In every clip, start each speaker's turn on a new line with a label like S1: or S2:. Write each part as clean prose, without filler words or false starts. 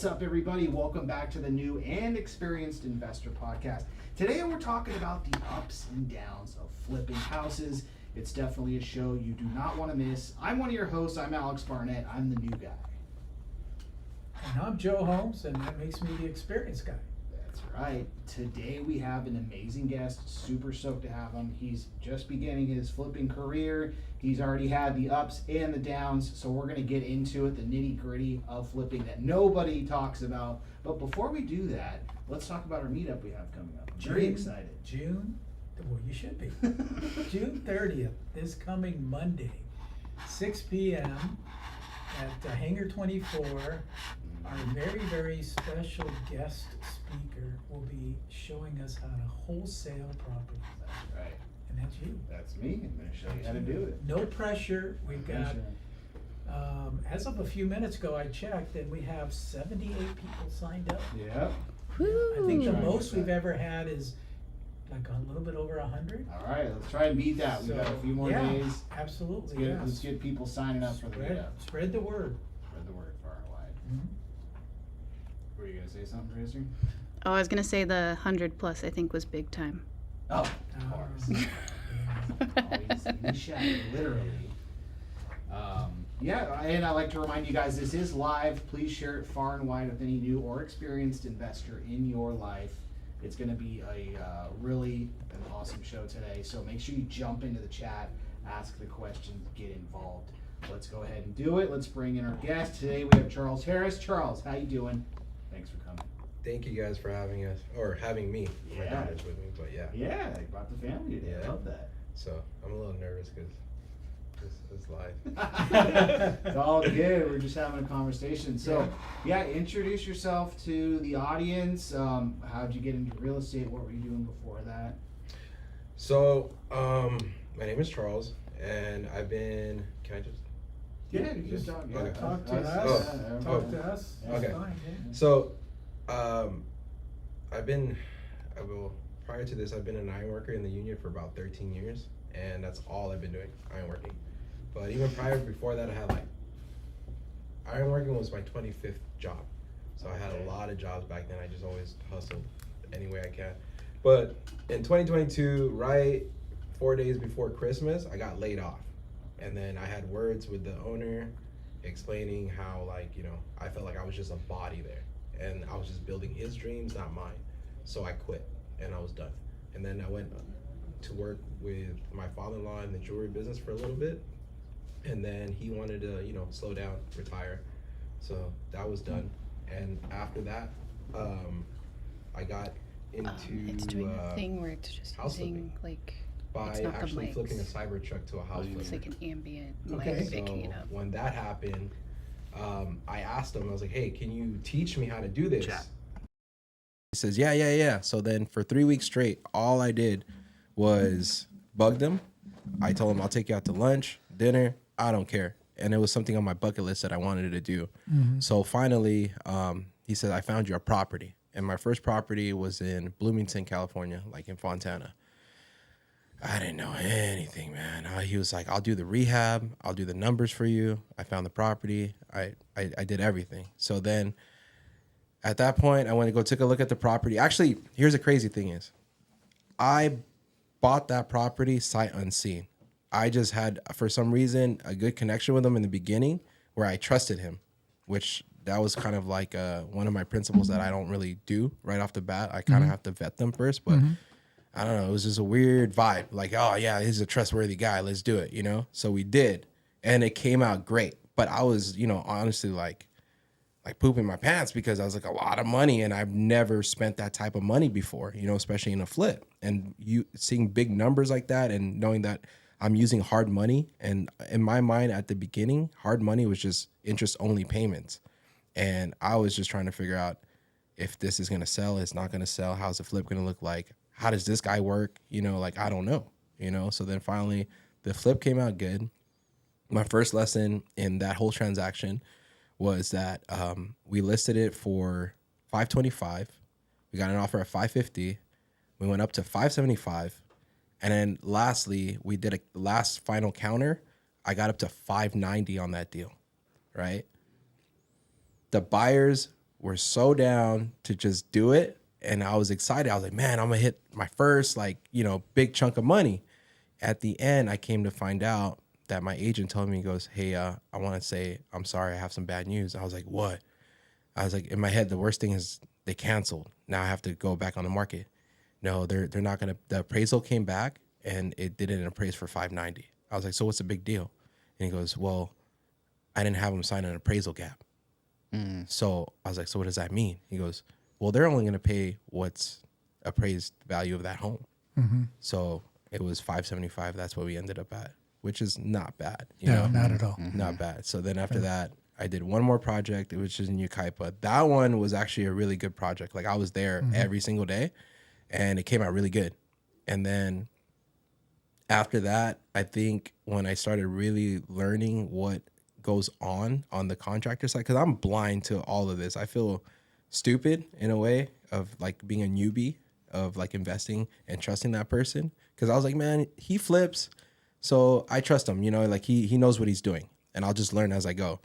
S1: What's up, everybody? Welcome back to the New and Experienced Investor Podcast. Today we're talking about the ups and downs of flipping houses. It's definitely a show you do not want to miss. I'm one of your hosts. I'm Alex Barnett. I'm the new guy.
S2: And I'm Joe Holmes, and that makes me the experienced guy.
S1: That's right. Today we have an amazing guest. Super stoked to have him. He's just beginning his flipping career. He's already had the ups and the downs, so we're going to get into it, the nitty-gritty of flipping that nobody talks about. But before we do that, let's talk about our meetup we have coming up. Very excited.
S2: Well, you should be. June 30th, this coming Monday, 6 p.m. at Hangar 24. Our very, very special guest speaker will be showing us how to wholesale property.
S1: That's right.
S2: And that's you.
S1: That's me. I'm going to show you how to do it.
S2: No pressure. We've got, as of a few minutes ago, I checked, and we have 78 people signed up.
S1: Yeah.
S2: I think the most we've ever had is like a little bit over 100.
S1: All right, let's try and beat that. We've got a few more days.
S2: Absolutely.
S1: Let's get people signing up for the meetup.
S2: Spread the word.
S1: Spread the word far and wide.
S2: Mm-hmm.
S1: Were you going to say something, Tracy?
S3: Oh, I was going to say the 100 plus, I think, was big time.
S1: Oh, of course. Always in the shadow, literally. Yeah, and I'd like to remind you guys, this is live. Please share it far and wide with any new or experienced investor in your life. It's going to be a really an awesome show today. So make sure you jump into the chat, ask the questions, get involved. Let's go ahead and do it. Let's bring in our guest. Today we have Charles Harris. Charles, how you doing? Thanks for coming.
S4: Thank you guys for having us, or having me. My
S1: Yeah.
S4: daughter's with me, but yeah.
S1: Yeah, I brought the family today. I
S4: Yeah.
S1: love that.
S4: So I'm a little nervous because this is live.
S1: It's all good. We're just having a conversation. So, yeah, introduce yourself to the audience. How'd you get into real estate? What were you doing before that?
S4: So, my name is Charles, and I've been. Can I just?
S1: Yeah, you just talk. Yeah,
S4: Okay.
S2: Talk to
S1: us.
S2: us.
S1: Yeah,
S2: Talk to us. That's
S4: Okay.
S2: fine, yeah.
S4: So, prior to this, I've been an iron worker in the union for about 13 years, and that's all I've been doing, iron working. But even before that, I had iron working was my 25th job. So I had a lot of jobs back then. I just always hustled any way I can. But in 2022, right 4 days before Christmas, I got laid off. And then I had words with the owner explaining how, I felt like I was just a body there. And I was just building his dreams, not mine. So I quit, and I was done. And then I went to work with my father-in-law in the jewelry business for a little bit. And then he wanted to, slow down, retire. So that was done. And after that, I got into
S3: it's doing a thing where it's just
S4: house
S3: using,
S4: flipping
S3: like,
S4: by
S3: it's not
S4: actually
S3: the
S4: flipping a
S3: mics.
S4: cyber truck to a house
S3: It's
S4: flipper.
S3: like an ambient
S2: Okay.
S3: mic picking it
S4: So
S3: up.
S4: when that happened, I asked him, I was like, hey, can you teach me how to do this?
S1: Chat.
S4: He says, yeah. So then for 3 weeks straight, all I did was bug them. I told him, I'll take you out to lunch, dinner, I don't care. And it was something on my bucket list that I wanted to do.
S2: Mm-hmm.
S4: So finally, he said, I found you a property. And my first property was in Bloomington, California, like in Fontana. I didn't know anything, man. He was like, I'll do the rehab. I'll do the numbers for you. I found the property. I did everything. So then at that point, I went to go take a look at the property. Actually, here's the crazy thing is, I bought that property sight unseen. I just had, for some reason, a good connection with him in the beginning where I trusted him, which that was kind of like one of my principles that I don't really do right off the bat. I kind of have to vet them first, but I don't know. It was just a weird vibe. Like, oh yeah, he's a trustworthy guy. Let's do it, So we did, and it came out great. But I was, honestly like pooping my pants because I was like a lot of money, and I've never spent that type of money before, especially in a flip. And you seeing big numbers like that, and knowing that I'm using hard money, and in my mind at the beginning, hard money was just interest only payments, and I was just trying to figure out if this is gonna sell, it's not gonna sell, how's the flip gonna look like, how does this guy work, I don't know, So then finally the flip came out good. My first lesson in that whole transaction was that we listed it for $525. We got an offer at $550. We went up to $575. And then lastly, we did a last final counter. I got up to $590 on that deal, right? The buyers were so down to just do it. And I was excited. I was like, man, I'm gonna hit my first big chunk of money. At the end, I came to find out that my agent told me, he goes, hey, I want to say, I'm sorry, I have some bad news. I was like, what? I was like, in my head, the worst thing is they canceled. Now I have to go back on the market. No, they're not gonna. The appraisal came back and it didn't appraise for 590. I was like, so what's the big deal? And he goes, well, I didn't have him sign an appraisal gap. So I was like, so what does that mean? He goes, well, they're only gonna pay what's appraised value of that home. So it was 575. That's what we ended up at, which is not bad. You know?
S5: Not at all.
S4: Not bad. So then after that, I did one more project. It was just in Yucaipa. That one was actually a really good project. Like I was there every single day and it came out really good. And then after that, I think when I started really learning what goes on the contractor side, because I'm blind to all of this. I feel stupid in a way of like being a newbie of like investing and trusting that person. Because I was like, man, he flips. So I trust him, like he knows what he's doing and I'll just learn as I go.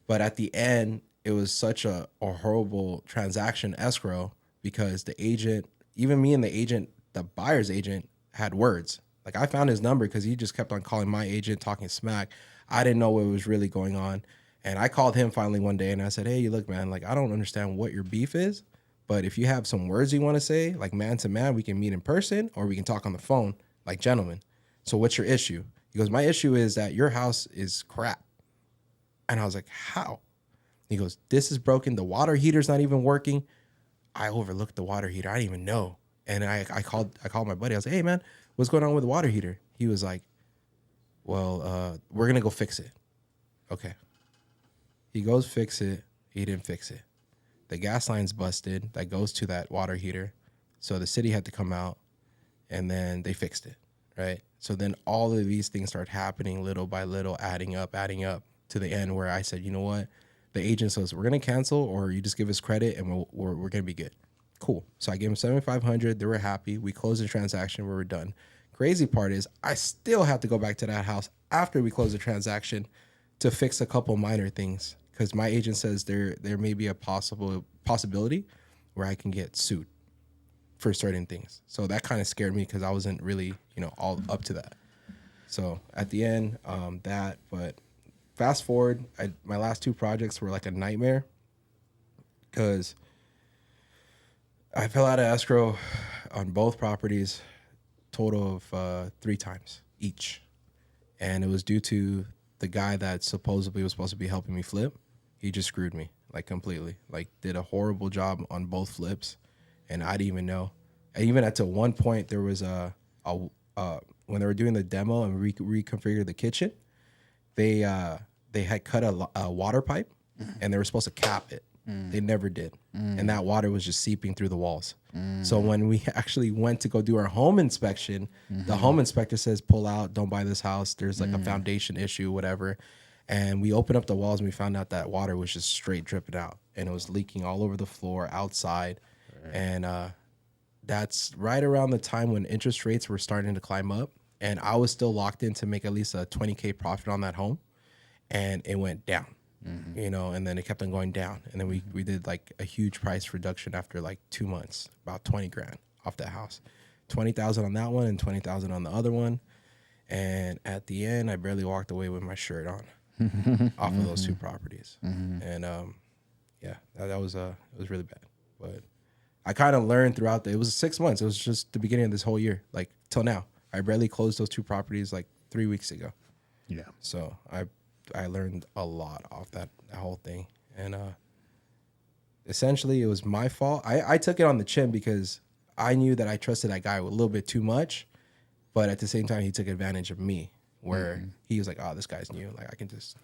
S4: But at the end, it was such a horrible transaction escrow because the agent, even me and the agent, the buyer's agent had words. Like I found his number because he just kept on calling my agent, talking smack. I didn't know what was really going on. And I called him finally one day and I said, hey, look, man, like I don't understand what your beef is, but if you have some words you want to say, like man to man, we can meet in person or we can talk on the phone like gentlemen. So what's your issue? He goes, my issue is that your house is crap. And I was like, how? He goes, this is broken. The water heater's not even working. I overlooked the water heater. I didn't even know. And I called my buddy. I was like, hey man, what's going on with the water heater? He was like, well, we're going to go fix it. Okay. He goes fix it. He didn't fix it. The gas line's busted that goes to that water heater. So the city had to come out and then they fixed it. Right. So then all of these things start happening little by little, adding up to the end where I said, you know what? The agent says, we're going to cancel or you just give us credit and we're going to be good. Cool. So I gave them $7,500. They were happy. We closed the transaction. We were done. Crazy part is I still have to go back to that house after we close the transaction to fix a couple minor things because my agent says there may be a possibility where I can get sued for certain things. So that kind of scared me because I wasn't really, all up to that. So at the end, but fast forward, my last two projects were like a nightmare because I fell out of escrow on both properties, total of 3 times each. And it was due to the guy that supposedly was supposed to be helping me flip. He just screwed me like completely, like did a horrible job on both flips. And I didn't even know. And even at one point, there was when they were doing the demo and reconfigured the kitchen, they had cut a water pipe and they were supposed to cap it. They never did. And that water was just seeping through the walls. So when we actually went to go do our home inspection, the home inspector says, pull out, don't buy this house. There's like a foundation issue, whatever. And we opened up the walls and we found out that water was just straight dripping out and it was leaking all over the floor outside. Right. And that's right around the time when interest rates were starting to climb up. And I was still locked in to make at least a $20K profit on that home. And it went down, and then it kept on going down. And then we did like a huge price reduction after like 2 months, about 20 grand off that house, 20,000 on that one and 20,000 on the other one. And at the end, I barely walked away with my shirt on off of those 2 properties. And that was it was really bad. But I kind of learned throughout it was 6 months. It was just the beginning of this whole year, like till now. I barely closed those 2 properties like 3 weeks ago.
S5: Yeah.
S4: So I learned a lot off that whole thing. And essentially it was my fault. I took it on the chin because I knew that I trusted that guy a little bit too much, but at the same time he took advantage of me where he was like, oh, this guy's new. Like I can just,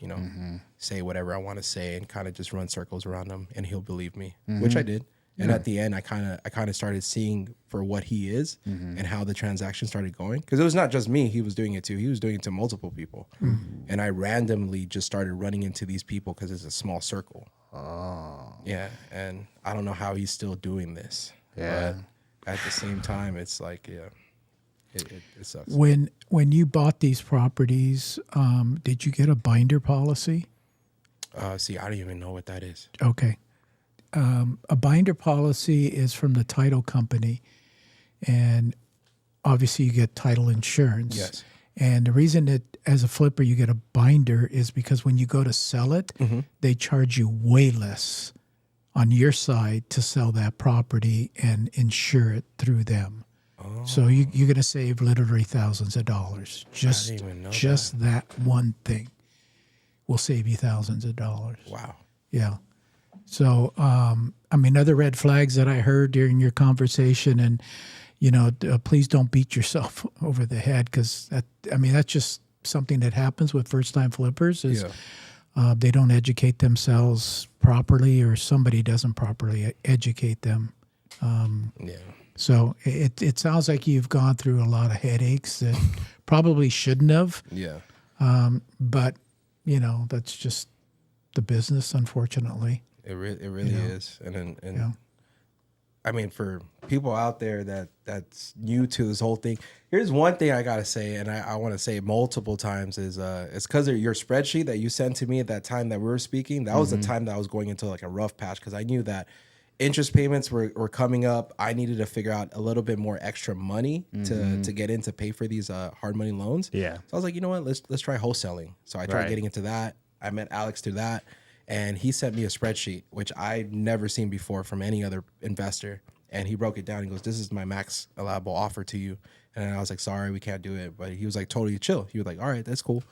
S4: say whatever I want to say and kind of just run circles around him and he'll believe me, which I did. And at the end, I kind of started seeing for what he is and how the transaction started going. Because it was not just me. He was doing it too. He was doing it to multiple people. And I randomly just started running into these people because it's a small circle. Oh. Yeah. And I don't know how he's still doing this. Yeah. But at the same time, it's like, it sucks.
S5: When you bought these properties, did you get a binder policy?
S4: See, I don't even know what that is.
S5: Okay. a binder policy is from the title company, and obviously you get title insurance.
S4: Yes.
S5: And the reason that as a flipper you get a binder is because when you go to sell it, they charge you way less on your side to sell that property and insure it through them. So you're going to save literally thousands of dollars.
S4: didn't even know
S5: Just that one thing will save you thousands of dollars.
S4: Wow.
S5: Yeah. So, I mean, other red flags that I heard during your conversation, and, you know, please don't beat yourself over the head, because that's just something that happens with first-time flippers is they don't educate themselves properly, or somebody doesn't properly educate them. So it sounds like you've gone through a lot of headaches that probably shouldn't have.
S4: Yeah.
S5: But, you know, that's just the business, unfortunately.
S4: It really is. And
S5: Yeah.
S4: I mean, for people out there that's new to this whole thing, here's one thing I gotta say, and I want to say it multiple times, is it's because of your spreadsheet that you sent to me at that time that we were speaking. That was the time that I was going into like a rough patch, because I knew that interest payments were coming up. I needed to figure out a little bit more extra money to get in to pay for these hard money loans.
S6: Yeah.
S4: So I was like, you know what, let's try wholesaling. So I tried getting into that. I met Alex through that, and he sent me a spreadsheet, which I've never seen before from any other investor. And he broke it down. He goes, this is my max allowable offer to you. And I was like, sorry, we can't do it. But he was like, totally chill. He was like, all right, that's cool.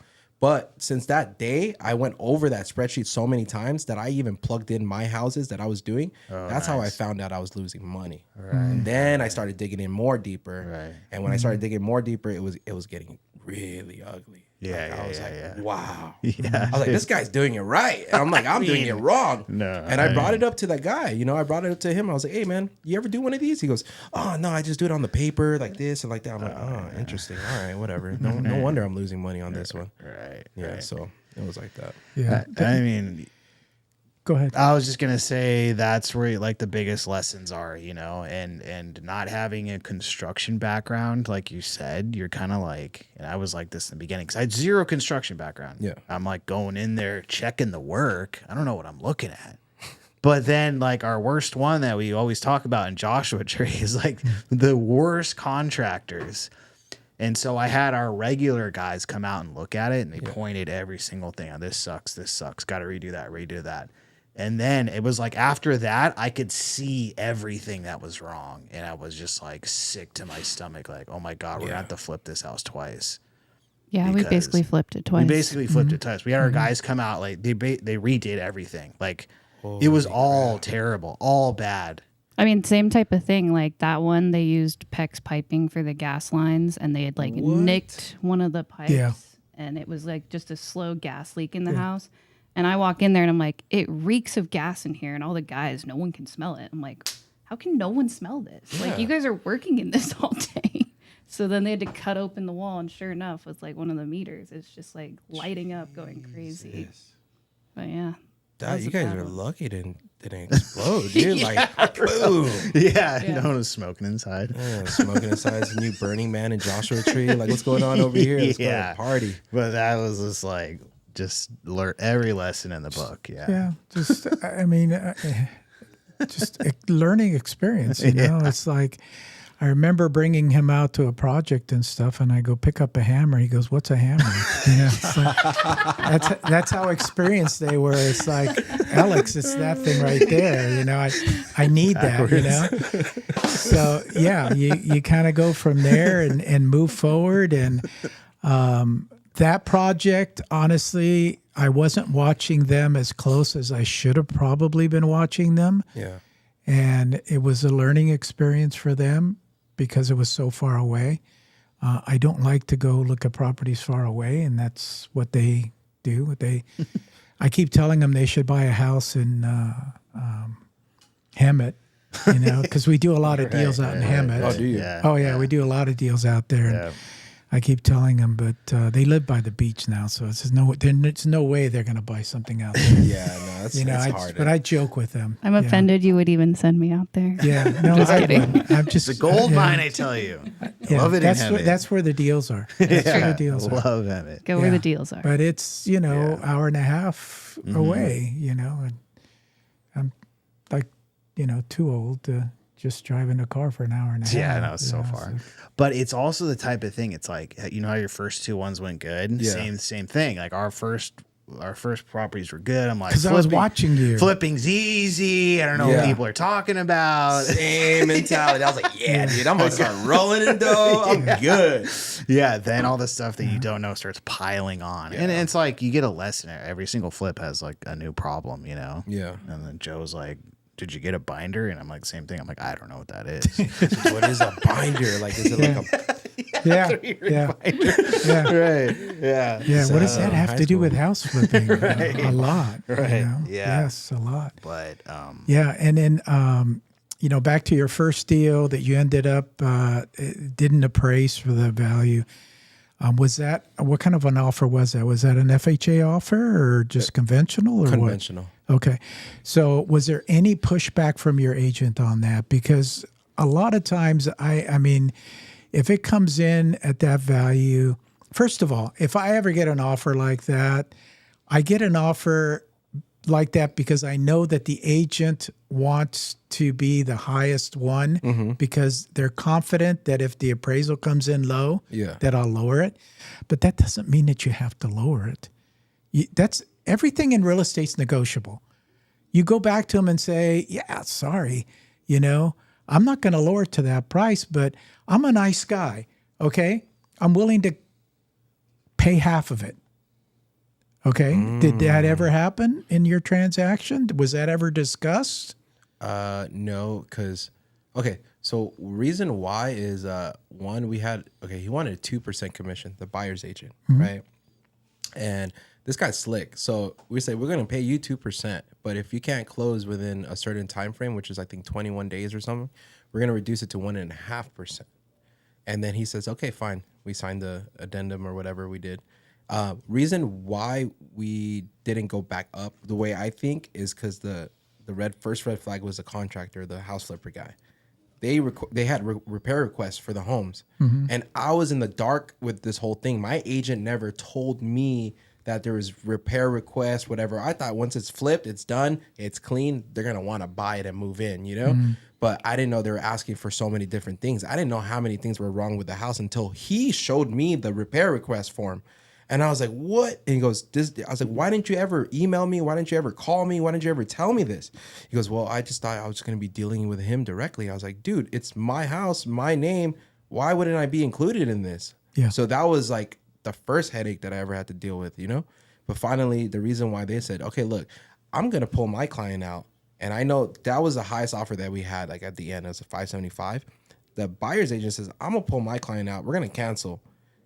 S4: But since that day, I went over that spreadsheet so many times that I even plugged in my houses that I was doing. That's how I found out I was losing money. And then I started digging in more deeper. And when I started digging more deeper, it was getting really ugly. I was like, wow. I was like, this guy's doing it right. And I'm like, I'm doing it wrong. And I brought it up to that guy. You know, I brought it up to him. I was like, hey, man, you ever do one of these? He goes, oh, no, I just do it on the paper like this and like that. I'm like, oh, interesting. All right, whatever. No wonder I'm losing money on this one. Yeah, so it was like that.
S5: Yeah.
S6: I mean,
S5: Go ahead.
S6: I was just gonna say that's where like the biggest lessons are, you know, and not having a construction background, like you said, you're kind of like, and I was like this in the beginning because I had zero construction background.
S4: Yeah,
S6: I'm like going in there checking the work. I don't know what I'm looking at. But then like our worst one that we always talk about in Joshua Tree is like the worst contractors. And so I had our regular guys come out and look at it, and they pointed every single thing out. This sucks. Got to redo that. And then it was like after that, I could see everything that was wrong. And I was just like sick to my stomach. Like, oh my God, we're going to have to flip this house twice.
S3: Yeah, we basically flipped it twice.
S6: We basically flipped it twice. We had our guys come out, like they redid everything. Like it was all terrible, all bad.
S3: I mean, same type of thing. Like that one, they used PEX piping for the gas lines, and they had like nicked one of the pipes, and it was like just a slow gas leak in the house. And I walk in there and I'm like, it reeks of gas in here. And all the guys, no one can smell it. I'm like, how can no one smell this? Like, you guys are working in this all day. So then they had to cut open the wall. And sure enough, with like one of the meters, it's just like lighting up, going crazy. But yeah.
S4: You guys are lucky it didn't explode, dude. Like, boom.
S6: No one was smoking inside.
S4: Yeah, smoking inside. It's a new Burning Man in Joshua Tree. Like, what's going on over here? Let's go to a party.
S6: But that was just like, just learn every lesson in the book.
S5: Yeah. Just, I mean, just a learning experience, you know? It's like, I remember bringing him out to a project and stuff, and I go pick up a hammer. He goes, "What's a hammer?" You know, it's like, that's how experienced they were. It's like, Alex, it's that thing right there. You know, I need that. You know, so yeah, you kind of go from there and move forward. And that project, honestly, I wasn't watching them as close as I should have probably been watching them.
S4: Yeah,
S5: and it was a learning experience for them, because it was so far away. I don't like to go look at properties far away, and that's what they do. I keep telling them they should buy a house in Hemet, you know, because we do a lot of deals out in Hemet.
S4: Oh, do you?
S5: Oh, yeah, we do a lot of deals out there. And I keep telling them, but they live by the beach now, so it's no way they're going to buy something out there.
S4: No, that's hard.
S5: But I joke with them.
S3: I'm offended you would even send me out there.
S5: Yeah, no,
S3: Just kidding.
S5: I'm just
S6: the gold mine, I tell you. Love it.
S5: That's where the deals are. That's where the deals are.
S6: Love it.
S3: Go where the deals are.
S5: But it's hour and a half away. You know, and like, too old to just drive in a car for an hour and a half.
S6: Yeah, no, it's so far. But it's also the type of thing. It's like, how your first 2 ones went good.
S4: Yeah.
S6: Same thing. Like our first properties were good. I'm like,
S5: Because I was watching you.
S6: Flipping's easy. I don't know what people are talking about.
S4: Same mentality. I was like, yeah, dude, I'm gonna start rolling in dough. I'm good.
S6: Yeah. Then all the stuff that you don't know starts piling on, and it's like you get a lesson. Every single flip has like a new problem,
S4: Yeah.
S6: And then Joe's like, "Did you get a binder?" And I'm like, "Same thing." I'm like, "I don't know what that is."
S4: What is a binder? Like, is it like a
S5: Yeah.
S6: Right. Yeah.
S5: Yeah. What does
S4: So,
S5: that have
S4: high
S5: to do
S4: school.
S5: with house flipping? A lot.
S6: Right. Yeah.
S5: Yes, a lot.
S6: But
S5: Yeah. And then, back to your first deal that you ended up it didn't appraise for the value. Was that, what kind of an offer was that? Was that an FHA offer or just conventional or
S4: conventional?
S5: what? Okay. So was there any pushback from your agent on that? Because a lot of times, I mean, if it comes in at that value, first of all, if I ever get an offer like that, I get an offer like that because I know that the agent wants to be the highest one because they're confident that if the appraisal comes in low, that I'll lower it. But that doesn't mean that you have to lower it. That's everything in real estate's negotiable. You go back to them and say, yeah, sorry, I'm not going to lower it to that price, but I'm a nice guy. Okay. I'm willing to pay half of it. Okay. Did that ever happen in your transaction? Was that ever discussed?
S4: No, because so reason why is one, he wanted a 2% commission, the buyer's agent, right? And this guy's slick. So we say we're gonna pay you 2%, but if you can't close within a certain time frame, which is I think 21 days or something, we're gonna reduce it to 1.5%. And then he says, okay, fine. We signed the addendum or whatever we did. Reason why we didn't go back up the way I think is because the first red flag was the contractor, the house flipper guy. They had repair requests for the homes, and I was in the dark with this whole thing. My agent never told me that there was repair requests, whatever. I thought once it's flipped, it's done, it's clean, they're gonna want to buy it and move in, But I didn't know they were asking for so many different things. I didn't know how many things were wrong with the house until he showed me the repair request form. And I was like, what? And he goes, I was like, why didn't you ever email me? Why didn't you ever call me? Why didn't you ever tell me this? He goes, well, I just thought I was going to be dealing with him directly. I was like, dude, it's my house, my name. Why wouldn't I be included in this?
S5: Yeah.
S4: So that was like the first headache that I ever had to deal with, But finally, the reason why they said, okay, look, I'm going to pull my client out. And I know that was the highest offer that we had, like at the end, it was a 575. The buyer's agent says, I'm going to pull my client out. We're going to cancel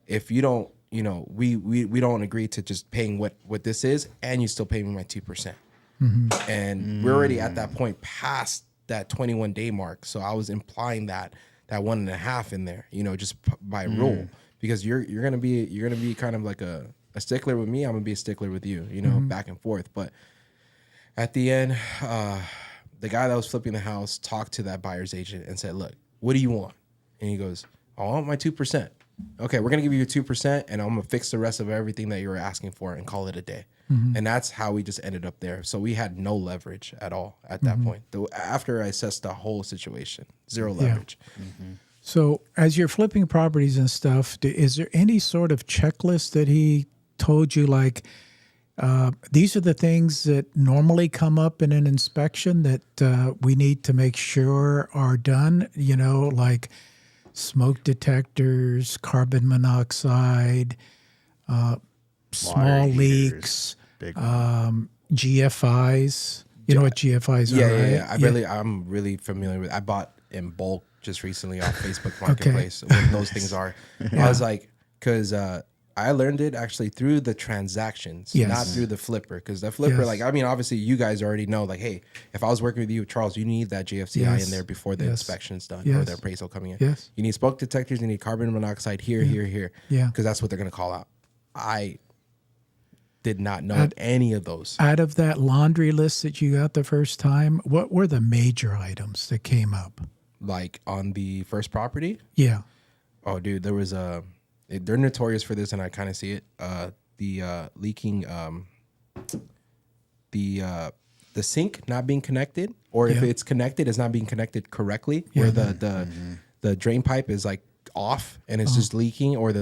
S4: if you don't, we don't agree to just paying what this is, and you still pay me my 2%. And we're already at that point past that 21-day mark. So I was implying that 1.5 in there, just by rule, because you're gonna be kind of like a stickler with me. I'm gonna be a stickler with you, back and forth. But at the end, the guy that was flipping the house talked to that buyer's agent and said, look, what do you want? And he goes, I want my 2%. Okay, we're going to give you your 2%, and I'm going to fix the rest of everything that you were asking for and call it a day. And that's how we just ended up there. So we had no leverage at all at that point. After I assessed the whole situation, zero leverage.
S5: So as you're flipping properties and stuff, is there any sort of checklist that he told you, like, these are the things that normally come up in an inspection that we need to make sure are done, like smoke detectors, carbon monoxide, small leaks, GFIs. You know what GFIs are, right?
S4: Yeah. I'm really familiar with. I bought in bulk just recently off Facebook Marketplace. What those things are. I was like, because I learned it actually through the transactions, not through the flipper. Because the flipper, obviously you guys already know, like, hey, if I was working with you, Charles, you need that GFCI in there before the inspection's done or the appraisal coming in.
S5: Yes.
S4: You need smoke detectors, you need carbon monoxide here.
S5: Yeah.
S4: Because that's what they're going to call out. I did not know any of those.
S5: Out of that laundry list that you got the first time, what were the major items that came up?
S4: Like on the first property?
S5: Yeah.
S4: Oh, dude, there was they're notorious for this, and I kind of see it. The leaking, the the sink not being connected, or if
S5: Yeah.
S4: it's connected, it's not being connected correctly, where the drain pipe is like off and it's just leaking, or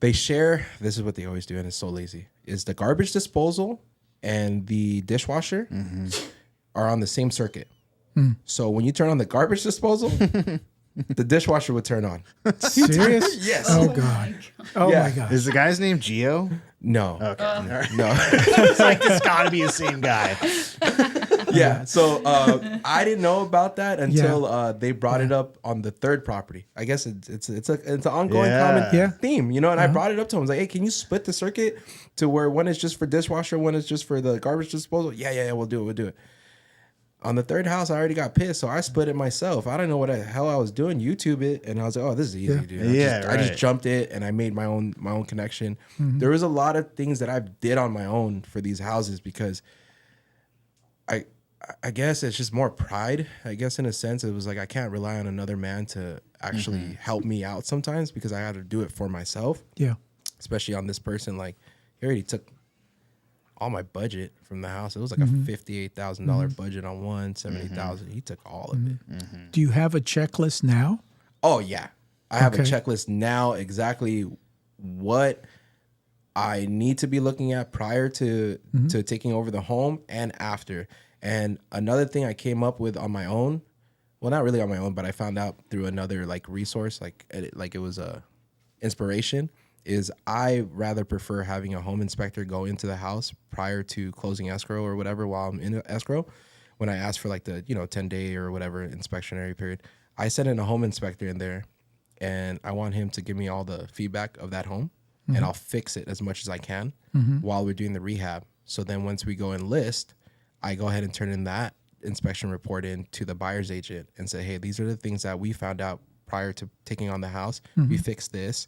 S4: they share. This is what they always do, and it's so lazy. Is the garbage disposal and the dishwasher are on the same circuit. So when you turn on the garbage disposal, the dishwasher would turn on.
S5: Serious?
S4: Yes.
S5: Oh God. Oh
S4: Yeah.
S5: my God.
S6: Is the guy's name Gio?
S4: No.
S6: Okay.
S4: No.
S6: It's like it's got to be the same guy.
S4: Yeah. So I didn't know about that until they brought it up on the third property. I guess it's an ongoing common theme, you know. And I brought it up to him. I was like, "Hey, can you split the circuit to where one is just for dishwasher, one is just for the garbage disposal?" Yeah. We'll do it. On the third house, I already got pissed, so I split it myself. I don't know what the hell I was doing. YouTube it, and I was like, "Oh, this is easy, dude." I just jumped it, and I made my own connection. There was a lot of things that I did on my own for these houses because I guess it's just more pride. I guess in a sense, it was like I can't rely on another man to actually help me out sometimes because I had to do it for myself.
S5: Yeah.
S4: Especially on this person, like he already took all my budget from the house. It was like a $58,000 budget on one, $70,000. He took all of it.
S5: Do you have a checklist now?
S4: Oh yeah, I have a
S5: Okay.
S4: checklist now. Exactly what I need to be looking at prior to taking over the home and after. And another thing I came up with on my own, well, not really on my own, but I found out through another like resource, like it was a inspiration. Is I rather prefer having a home inspector go into the house prior to closing escrow or whatever while I'm in escrow. When I ask for like the 10-day or whatever inspectionary period, I send in a home inspector in there, and I want him to give me all the feedback of that home, and I'll fix it as much as I can while we're doing the rehab. So then once we go and list, I go ahead and turn in that inspection report in to the buyer's agent and say, hey, these are the things that we found out prior to taking on the house. We fixed this.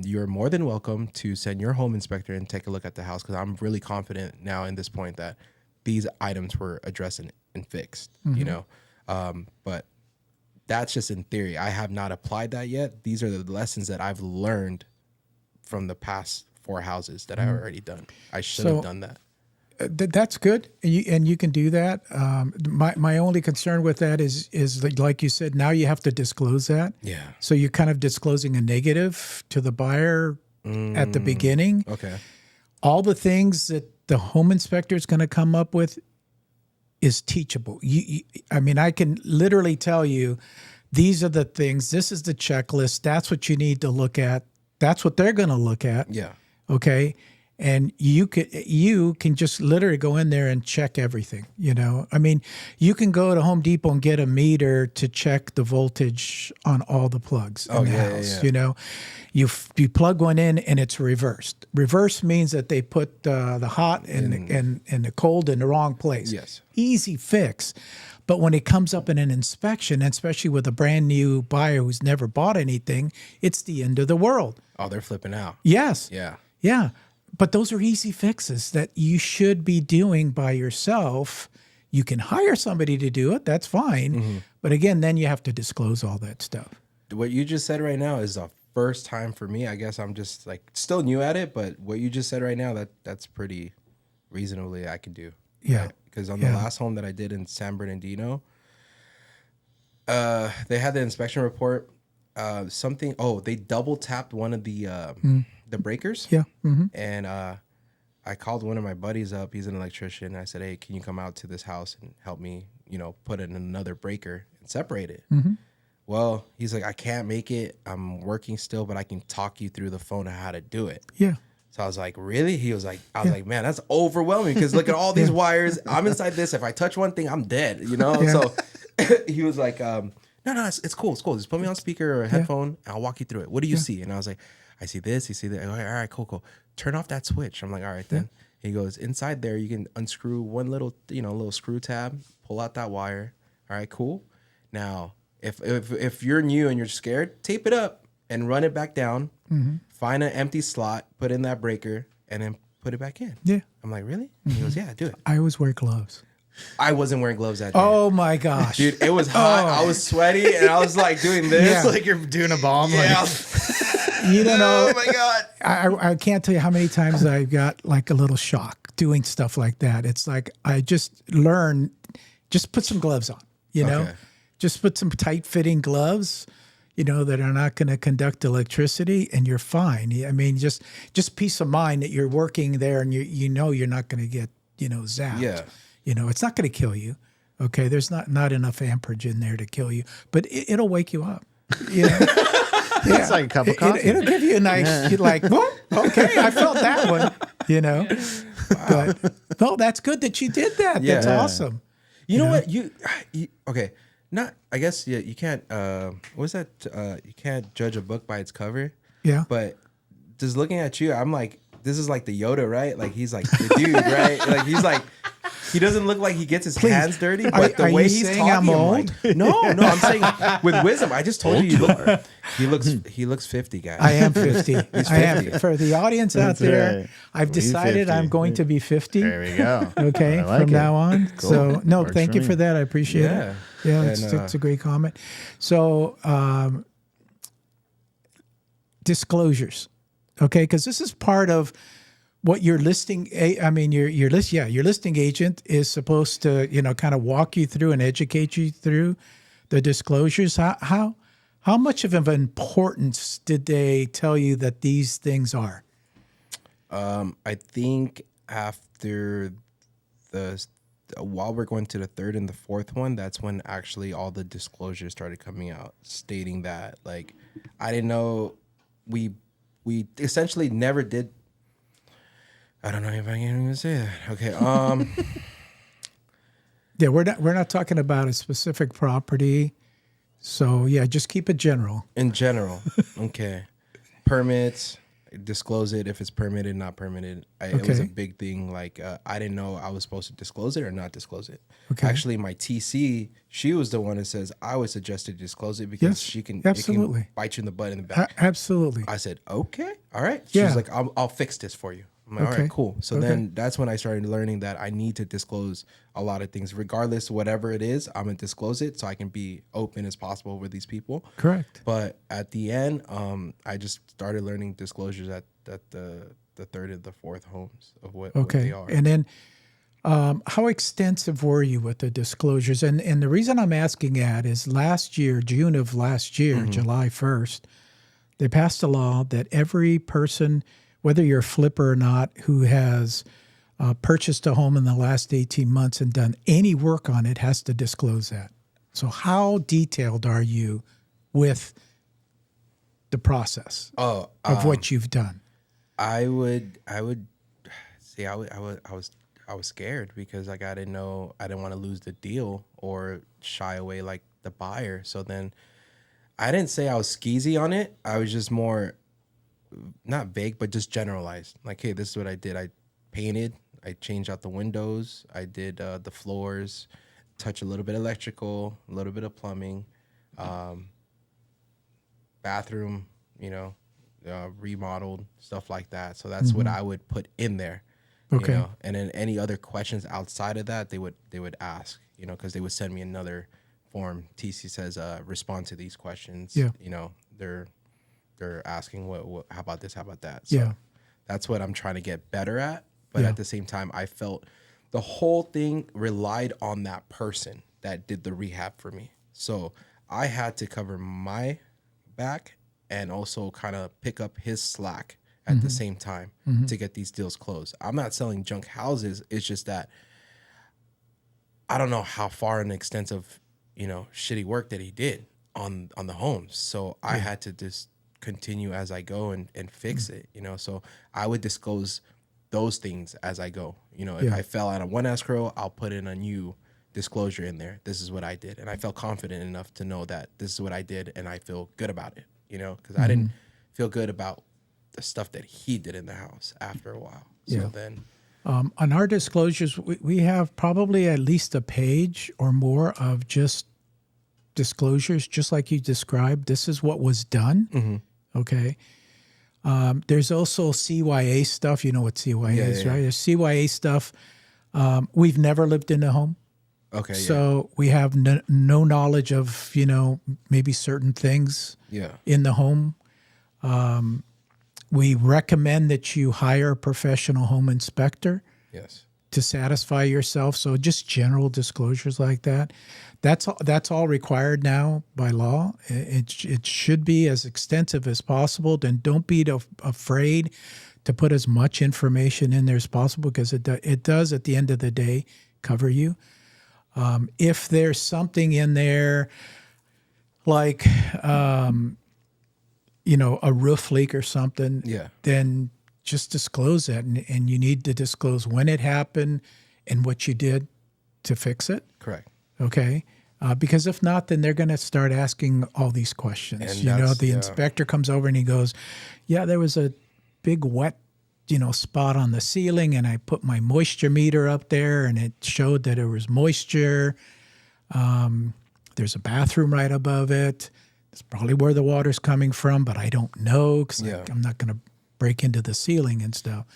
S4: You're more than welcome to send your home inspector and take a look at the house because I'm really confident now in this point that these items were addressed and fixed, you know. But that's just in theory. I have not applied that yet. These are the lessons that I've learned from the past 4 houses that I've already done. I should have done that.
S5: That's good, and you can do that. My only concern with that is like you said, now you have to disclose that.
S4: Yeah.
S5: So you're kind of disclosing a negative to the buyer at the beginning.
S4: Okay.
S5: All the things that the home inspector is going to come up with is teachable. I mean, I can literally tell you, these are the things. This is the checklist. That's what you need to look at. That's what they're going to look at.
S4: Yeah.
S5: Okay. And you can just literally go in there and check everything, you know. I mean, you can go to Home Depot and get a meter to check the voltage on all the plugs in the house. You know, you plug one in and it's reversed. Reverse means that they put the hot and the cold in the wrong place.
S4: Yes.
S5: Easy fix. But when it comes up in an inspection, and especially with a brand new buyer who's never bought anything, it's the end of the world.
S4: Oh, they're flipping out.
S5: Yes.
S4: Yeah.
S5: Yeah. But those are easy fixes that you should be doing by yourself. You can hire somebody to do it. That's fine. But again, then you have to disclose all that stuff.
S4: What you just said right now is the first time for me. I guess I'm just like still new at it, but what you just said right now, that's pretty reasonably I can do.
S5: Yeah.
S4: Because on the last home that I did in San Bernardino, they had the inspection report. They double tapped one of the breakers.
S5: Yeah.
S4: And I called one of my buddies up. He's an electrician. I said, hey, can you come out to this house and help me, put in another breaker and separate it? Well, he's like, I can't make it. I'm working still, but I can talk you through the phone on how to do it.
S5: Yeah.
S4: So I was like, really? He was like, I was like, man, that's overwhelming because look at all these wires. I'm inside this. If I touch one thing, I'm dead, So he was like, no, it's cool. It's cool. Just put me on speaker or a headphone and I'll walk you through it. What do you see? And I was like, I see this, you see that. All right, cool. Turn off that switch. I'm like, all right, then. He goes, inside there, you can unscrew one little, little screw tab, pull out that wire. All right, cool. Now, if you're new and you're scared, tape it up and run it back down. Find an empty slot, put in that breaker, and then put it back in.
S5: Yeah.
S4: I'm like, really? He goes, yeah, do it.
S5: I always wear gloves.
S4: I wasn't wearing gloves that day.
S5: Oh my gosh.
S4: Dude, it was hot. I was sweaty, and I was like doing this.
S5: Yeah.
S6: Like you're doing a bomb.
S4: Yeah.
S5: You don't know.
S4: Oh my God.
S5: I can't tell you how many times I got like a little shock doing stuff like that. It's like I just learn, just put some gloves on, you know,
S4: Okay.
S5: just put some tight fitting gloves, you know, that are not going to conduct electricity, and you're fine. I mean, just peace of mind that you're working there and you know you're not going to get, you know, zapped.
S4: Yeah.
S5: You know, it's not going to kill you. Okay, there's not enough amperage in there to kill you, but it'll wake you up. You know? Yeah.
S6: It's like a cup of coffee.
S5: It'll give you a nice, you're like, whoa, okay, I felt that one, you know. But no, that's good that you did that.
S4: Yeah.
S5: That's awesome.
S4: You know what? You okay? Not. I guess you can't. What's that? You can't judge a book by its cover.
S5: Yeah.
S4: But just looking at you, I'm like, this is like the Yoda, right? Like he's like the dude, right? Like he's like. He doesn't look like he gets his hands dirty, but the
S5: are
S4: way
S5: you
S4: he's
S5: saying
S4: talking,
S5: I'm old?
S4: like, no, I'm saying with wisdom. I just told you, he looks 50, guys.
S5: I am 50. I
S4: 50.
S5: am. For the audience out
S6: That's
S5: there,
S6: right.
S5: I've
S6: He's
S5: decided
S6: 50.
S5: I'm going to be 50.
S6: There we go.
S5: Okay,
S6: I like
S5: from
S6: it.
S5: now on.
S6: Cool.
S5: So, no,
S6: Works
S5: thank
S6: for
S5: you
S6: me.
S5: for that. I appreciate
S4: Yeah.
S5: it. Yeah,
S4: And,
S5: it's a great comment. So, disclosures, okay? Because this is part of what your listing. I mean, your listing agent is supposed to, you know, kind of walk you through and educate you through the disclosures. How much of an importance did they tell you that these things are?
S4: I think after while we're going to the third and the fourth one, that's when actually all the disclosures started coming out, stating that like I didn't know we essentially never did. I don't know if I can even say that. Okay.
S5: Yeah, we're not talking about a specific property. So yeah, just keep it general.
S4: In general, okay. Permits, disclose it if it's permitted, not permitted. It was a
S5: Okay.
S4: big thing. Like I didn't know I was supposed to disclose it or not disclose it.
S5: Okay.
S4: Actually, my TC, she was the one that says I would suggest to disclose it because
S5: Yes,
S4: it can
S5: absolutely.
S4: bite you in the butt in the back.
S5: Absolutely.
S4: I said, okay, all right. She
S5: Yeah.
S4: was like, I'll fix this for you. I'm like, all
S5: Okay.
S4: right, cool. So
S5: Okay.
S4: then that's when I started learning that I need to disclose a lot of things, regardless whatever it is. I'm gonna disclose it so I can be open as possible with these people.
S5: Correct.
S4: But at the end, I just started learning disclosures at the third and the fourth homes of what they
S5: Okay.
S4: are.
S5: And then how extensive were you with the disclosures? And the reason I'm asking that is last year, June of last year, July 1st, they passed a law that every person, whether you're a flipper or not, who has purchased a home in the last 18 months and done any work on it has to disclose that. So how detailed are you with the process of what you've done?
S4: I would see. I was scared because like I didn't know, I didn't want to lose the deal or shy away like the buyer. So then I didn't say I was skeezy on it. I was just more not vague, but just generalized. Like, hey, this is what I did. I painted. I changed out the windows. I did the floors, touch a little bit electrical, a little bit of plumbing, bathroom, remodeled, stuff like that. So that's what I would put in there.
S5: Okay.
S4: You know? And then any other questions outside of that, they would ask, because they would send me another form. TC says, respond to these questions.
S5: Yeah.
S4: They're asking what how about this, how about that? So
S5: Yeah.
S4: that's what I'm trying to get better at. But
S5: Yeah.
S4: at the same time, I felt the whole thing relied on that person that did the rehab for me. So I had to cover my back and also kind of pick up his slack at the same time to get these deals closed. I'm not selling junk houses. It's just that I don't know how far an extent of, shitty work that he did on the homes. So I had to just continue as I go and fix it, So I would disclose those things as I go. If I fell out of one escrow, I'll put in a new disclosure in there. This is what I did. And I felt confident enough to know that this is what I did and I feel good about it, because I didn't feel good about the stuff that he did in the house after a while. So
S5: Yeah.
S4: then,
S5: On our disclosures, we have probably at least a page or more of just disclosures, just like you described. This is what was done. Okay. There's also CYA stuff. You know what CYA is, right? There's CYA stuff. We've never lived in a home.
S4: okay.
S5: So we have no knowledge of, maybe certain things
S4: Yeah.
S5: in the home. We recommend that you hire a professional home inspector
S4: Yes.
S5: to satisfy yourself. So just general disclosures like that. That's all required now by law. It should be as extensive as possible. Then don't be afraid to put as much information in there as possible, because it does at the end of the day cover you. If there's something in there like a roof leak or something,
S4: Yeah.
S5: then just disclose that, and you need to disclose when it happened and what you did to fix it.
S4: Correct.
S5: Okay. Because if not, then they're going to start asking all these questions.
S4: And
S5: The inspector comes over and he goes, yeah, there was a big wet, spot on the ceiling, and I put my moisture meter up there and it showed that there was moisture. There's a bathroom right above it. That's probably where the water's coming from, but I don't know, because I'm not going to break into the ceiling and stuff.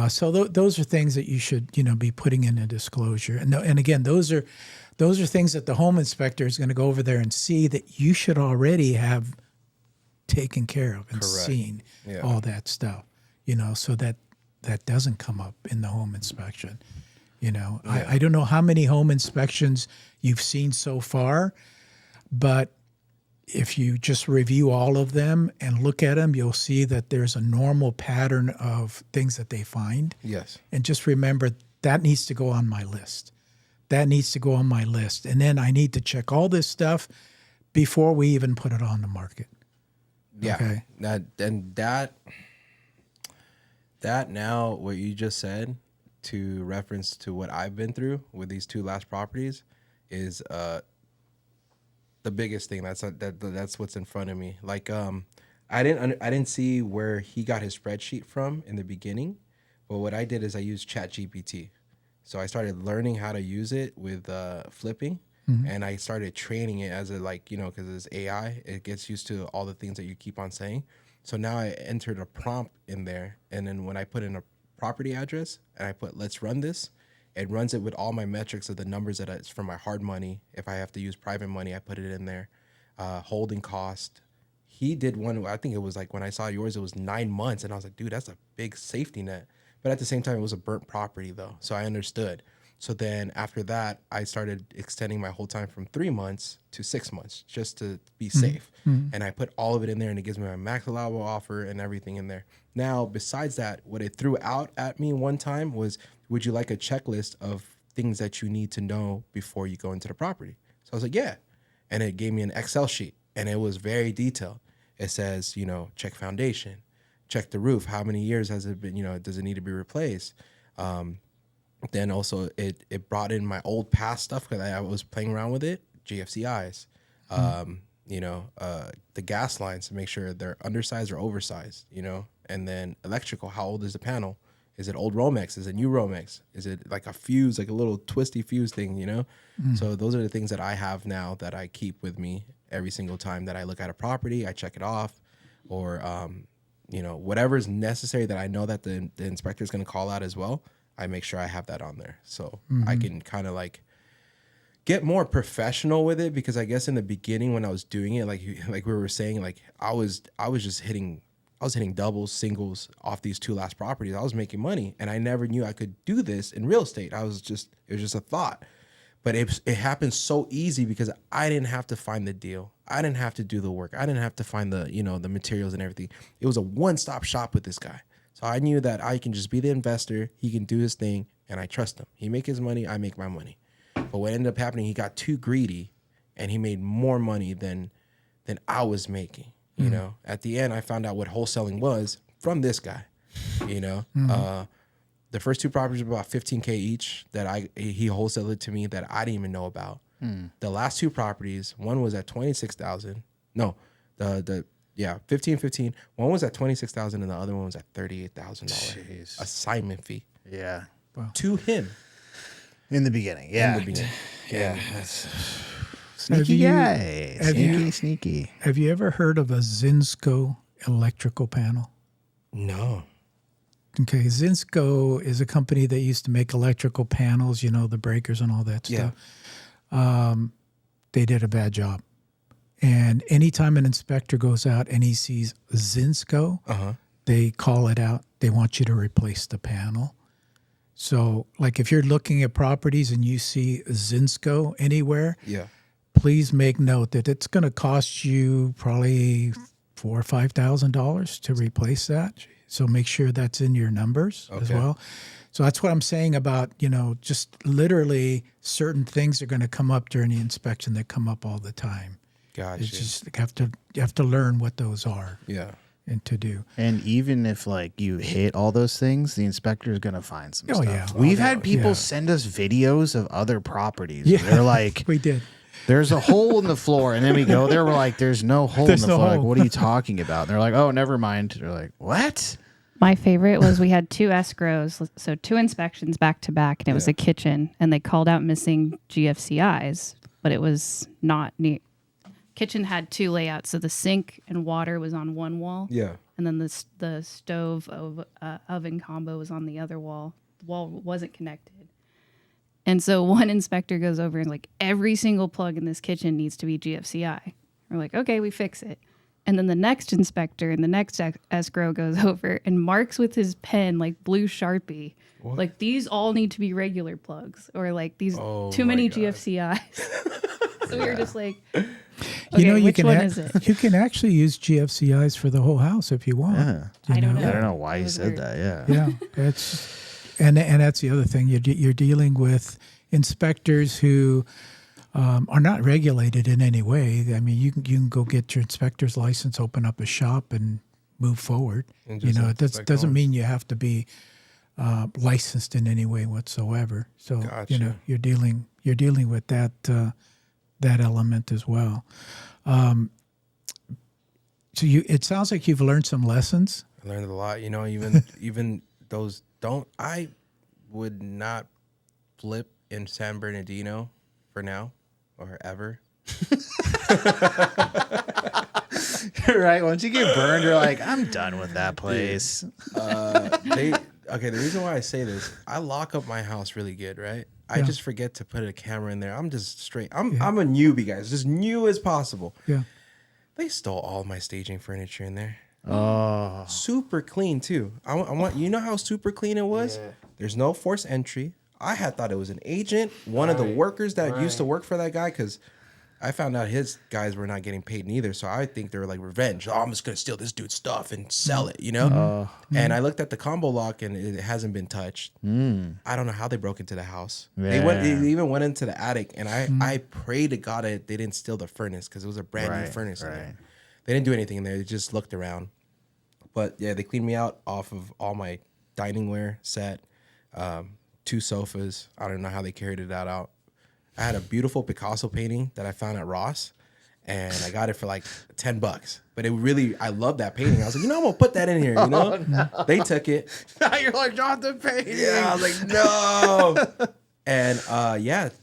S5: So those are things that you should, be putting in a disclosure. And again, those are things that the home inspector is going to go over there and see that you should already have taken care of and seen all that stuff, so that doesn't come up in the home inspection. I don't know how many home inspections you've seen so far, but if you just review all of them and look at them, you'll see that there's a normal pattern of things that they find.
S4: Yes.
S5: And just remember, that needs to go on my list. That needs to go on my list. And then I need to check all this stuff before we even put it on the market.
S4: Yeah.
S5: Okay.
S4: That now, what you just said, to reference to what I've been through with these two last properties, is the biggest thing. That's what's in front of me. Like, I didn't see where he got his spreadsheet from in the beginning, but what I did is I used ChatGPT. So I started learning how to use it with flipping, and I started training it as because it's AI, it gets used to all the things that you keep on saying. So now I entered a prompt in there, and then when I put in a property address and I put let's run this, it runs it with all my metrics of the numbers that it's from my hard money. If I have to use private money, I put it in there. Holding cost. He did one, I think it was like when I saw yours, it was 9 months. And I was like, dude, that's a big safety net. But at the same time, it was a burnt property though. So I understood. So then after that, I started extending my hold time from 3 months to 6 months just to be safe. And I put all of it in there, and it gives me my max allowable offer and everything in there. Now, besides that, what it threw out at me one time was, would you like a checklist of things that you need to know before you go into the property? So I was like, yeah. And it gave me an Excel sheet, and it was very detailed. It says, check foundation, check the roof. How many years has it been, does it need to be replaced? Then also it brought in my old past stuff because I was playing around with it, GFCIs, the gas lines to make sure they're undersized or oversized, and then electrical, how old is the panel? Is it old Romex? Is it new Romex? Is it like a fuse, like a little twisty fuse thing, So those are the things that I have now that I keep with me every single time that I look at a property. I check it off, or, whatever is necessary that I know that the inspector is going to call out as well. I make sure I have that on there. So I can kind of get more professional with it, because I guess in the beginning when I was doing it, like we were saying, like I was just hitting doubles, singles off these two last properties. I was making money, and I never knew I could do this in real estate. It was just a thought, but it happened so easy because I didn't have to find the deal. I didn't have to do the work. I didn't have to find the materials and everything. It was a one-stop shop with this guy. So I knew that I can just be the investor. He can do his thing, and I trust him. He make his money, I make my money. But what ended up happening, he got too greedy, and he made more money than I was making. At the end, I found out what wholesaling was from this guy. The first two properties were about $15K each that he wholesaled to me that I didn't even know about. The last two properties, one was at $26,000. No, 15. One was at $26,000, and the other one was at $38,000 assignment fee.
S6: Yeah.
S5: Wow.
S6: To him. In the beginning. Yeah.
S4: Yeah.
S6: That's sneaky guy. Sneaky.
S5: Have you ever heard of a Zinsco electrical panel?
S4: No.
S5: Okay, Zinsco is a company that used to make electrical panels, the breakers and all that stuff. They did a bad job. And anytime an inspector goes out and he sees Zinsco, they call it out. They want you to replace the panel. So, like if you're looking at properties and you see Zinsco anywhere,
S4: Yeah.
S5: please make note that it's going to cost you probably $4,000 or $5,000 to replace that. So make sure that's in your numbers as
S4: Okay.
S5: well. So that's what I'm saying about, just literally certain things are going to come up during the inspection that come up all the time.
S4: Gotcha.
S5: It's just you have to learn what those are
S4: Yeah.
S5: and to do.
S6: And even if like you hit all those things, the inspector is gonna find some
S5: Oh,
S6: stuff.
S5: yeah.
S6: We've had people
S5: yeah.
S6: send us videos of other properties.
S5: Yeah.
S6: They're like,
S5: We did.
S6: there's a hole in the floor, and then we go there. We're like, there's no hole
S5: There's
S6: in the
S5: no
S6: floor. Like,
S5: hole.
S6: what are you talking about? And they're like, oh, never mind. They're like, what?
S3: My favorite was we had 2 escrows, so 2 inspections back to back, and it was a kitchen, and they called out missing GFCIs, but it was not neat. Kitchen had 2 layouts, so the sink and water was on one wall,
S4: Yeah.
S3: and then the stove oven combo was on the other wall. The wall wasn't connected, and so one inspector goes over and like every single plug in this kitchen needs to be GFCI. We're like, okay, we fix it. And then the next inspector and the next escrow goes over and marks with his pen, like blue Sharpie, like these all need to be regular plugs, or like these too many GFCIs. So we were just like, okay, which one is it?
S5: You can actually use GFCIs for the whole house if you want.
S6: Yeah.
S3: I don't know.
S6: I don't know why you
S3: was
S6: said
S3: weird.
S6: that. Yeah.
S5: Yeah, and that's the other thing. You're dealing with inspectors who are not regulated in any way. I mean, you can go get your inspector's license, open up a shop, and move forward.
S4: And just inspect
S5: Doesn't
S4: homes.
S5: mean you have to be licensed in any way whatsoever. So
S4: Gotcha.
S5: you're dealing with that element as well. So it sounds like you've learned some lessons.
S4: I learned a lot. Even those I would not flip in San Bernardino for now or ever.
S6: Right. Once you get burned, you're like, I'm done with that place.
S4: The reason why I say this, I lock up my house really good, right? I just forget to put a camera in there. I'm just straight. I'm a newbie, guys, as new as possible.
S5: Yeah.
S4: They stole all my staging furniture in there.
S6: Oh.
S4: Super clean too. I want how super clean it was. Yeah. There's no forced entry. I had thought it was an agent, one of the workers that used to work for that guy, because I found out his guys were not getting paid neither. So I think they were like revenge. Oh, I'm just gonna steal this dude's stuff and sell it, And I looked at the combo lock and it hasn't been touched. I don't know how they broke into the house. They even went into the attic, and I pray to God they didn't steal the furnace, because it was a brand new furnace in there. They didn't do anything in there. They just looked around. But yeah, they cleaned me out off of all my dining ware set, 2 sofas. I don't know how they carried it out. I had a beautiful Picasso painting that I found at Ross, and I got it for like $10. But I love that painting. I was like, I'm gonna put that in here. No. They took it.
S6: Now you're like, drop the painting.
S4: Yeah, I was like, no. And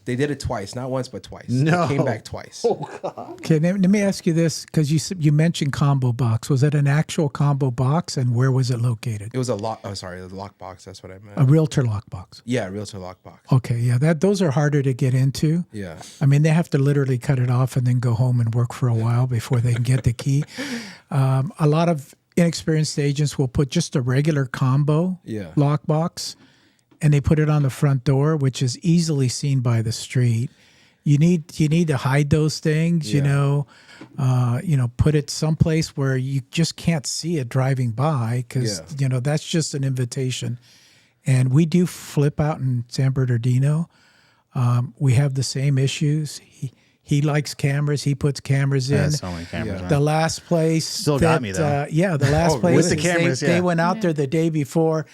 S4: they did it twice, not once but twice.
S6: No.
S4: It came back twice.
S5: Okay, let me ask you this, because you mentioned combo box. Was it an actual combo box, and where was it located?
S4: It was a lock. Oh, sorry, the lock box. That's what I meant.
S5: A Realtor lockbox.
S4: Yeah, Realtor lock box.
S5: Okay, yeah, those are harder to get into.
S4: Yeah.
S5: I mean, they have to literally cut it off and then go home and work for a while before they can get the key. A lot of inexperienced agents will put just a regular combo lockbox, and they put it on the front door, which is easily seen by the street. You need to hide those things, put it someplace where you just can't see it driving by, because that's just an invitation. And we do flip out in San Bernardino. We have the same issues. He likes cameras. He puts cameras in.
S6: So many cameras.
S5: The last place
S6: Still got me, though.
S5: The last place
S6: with the
S5: is
S6: cameras,
S5: they went out there the day before,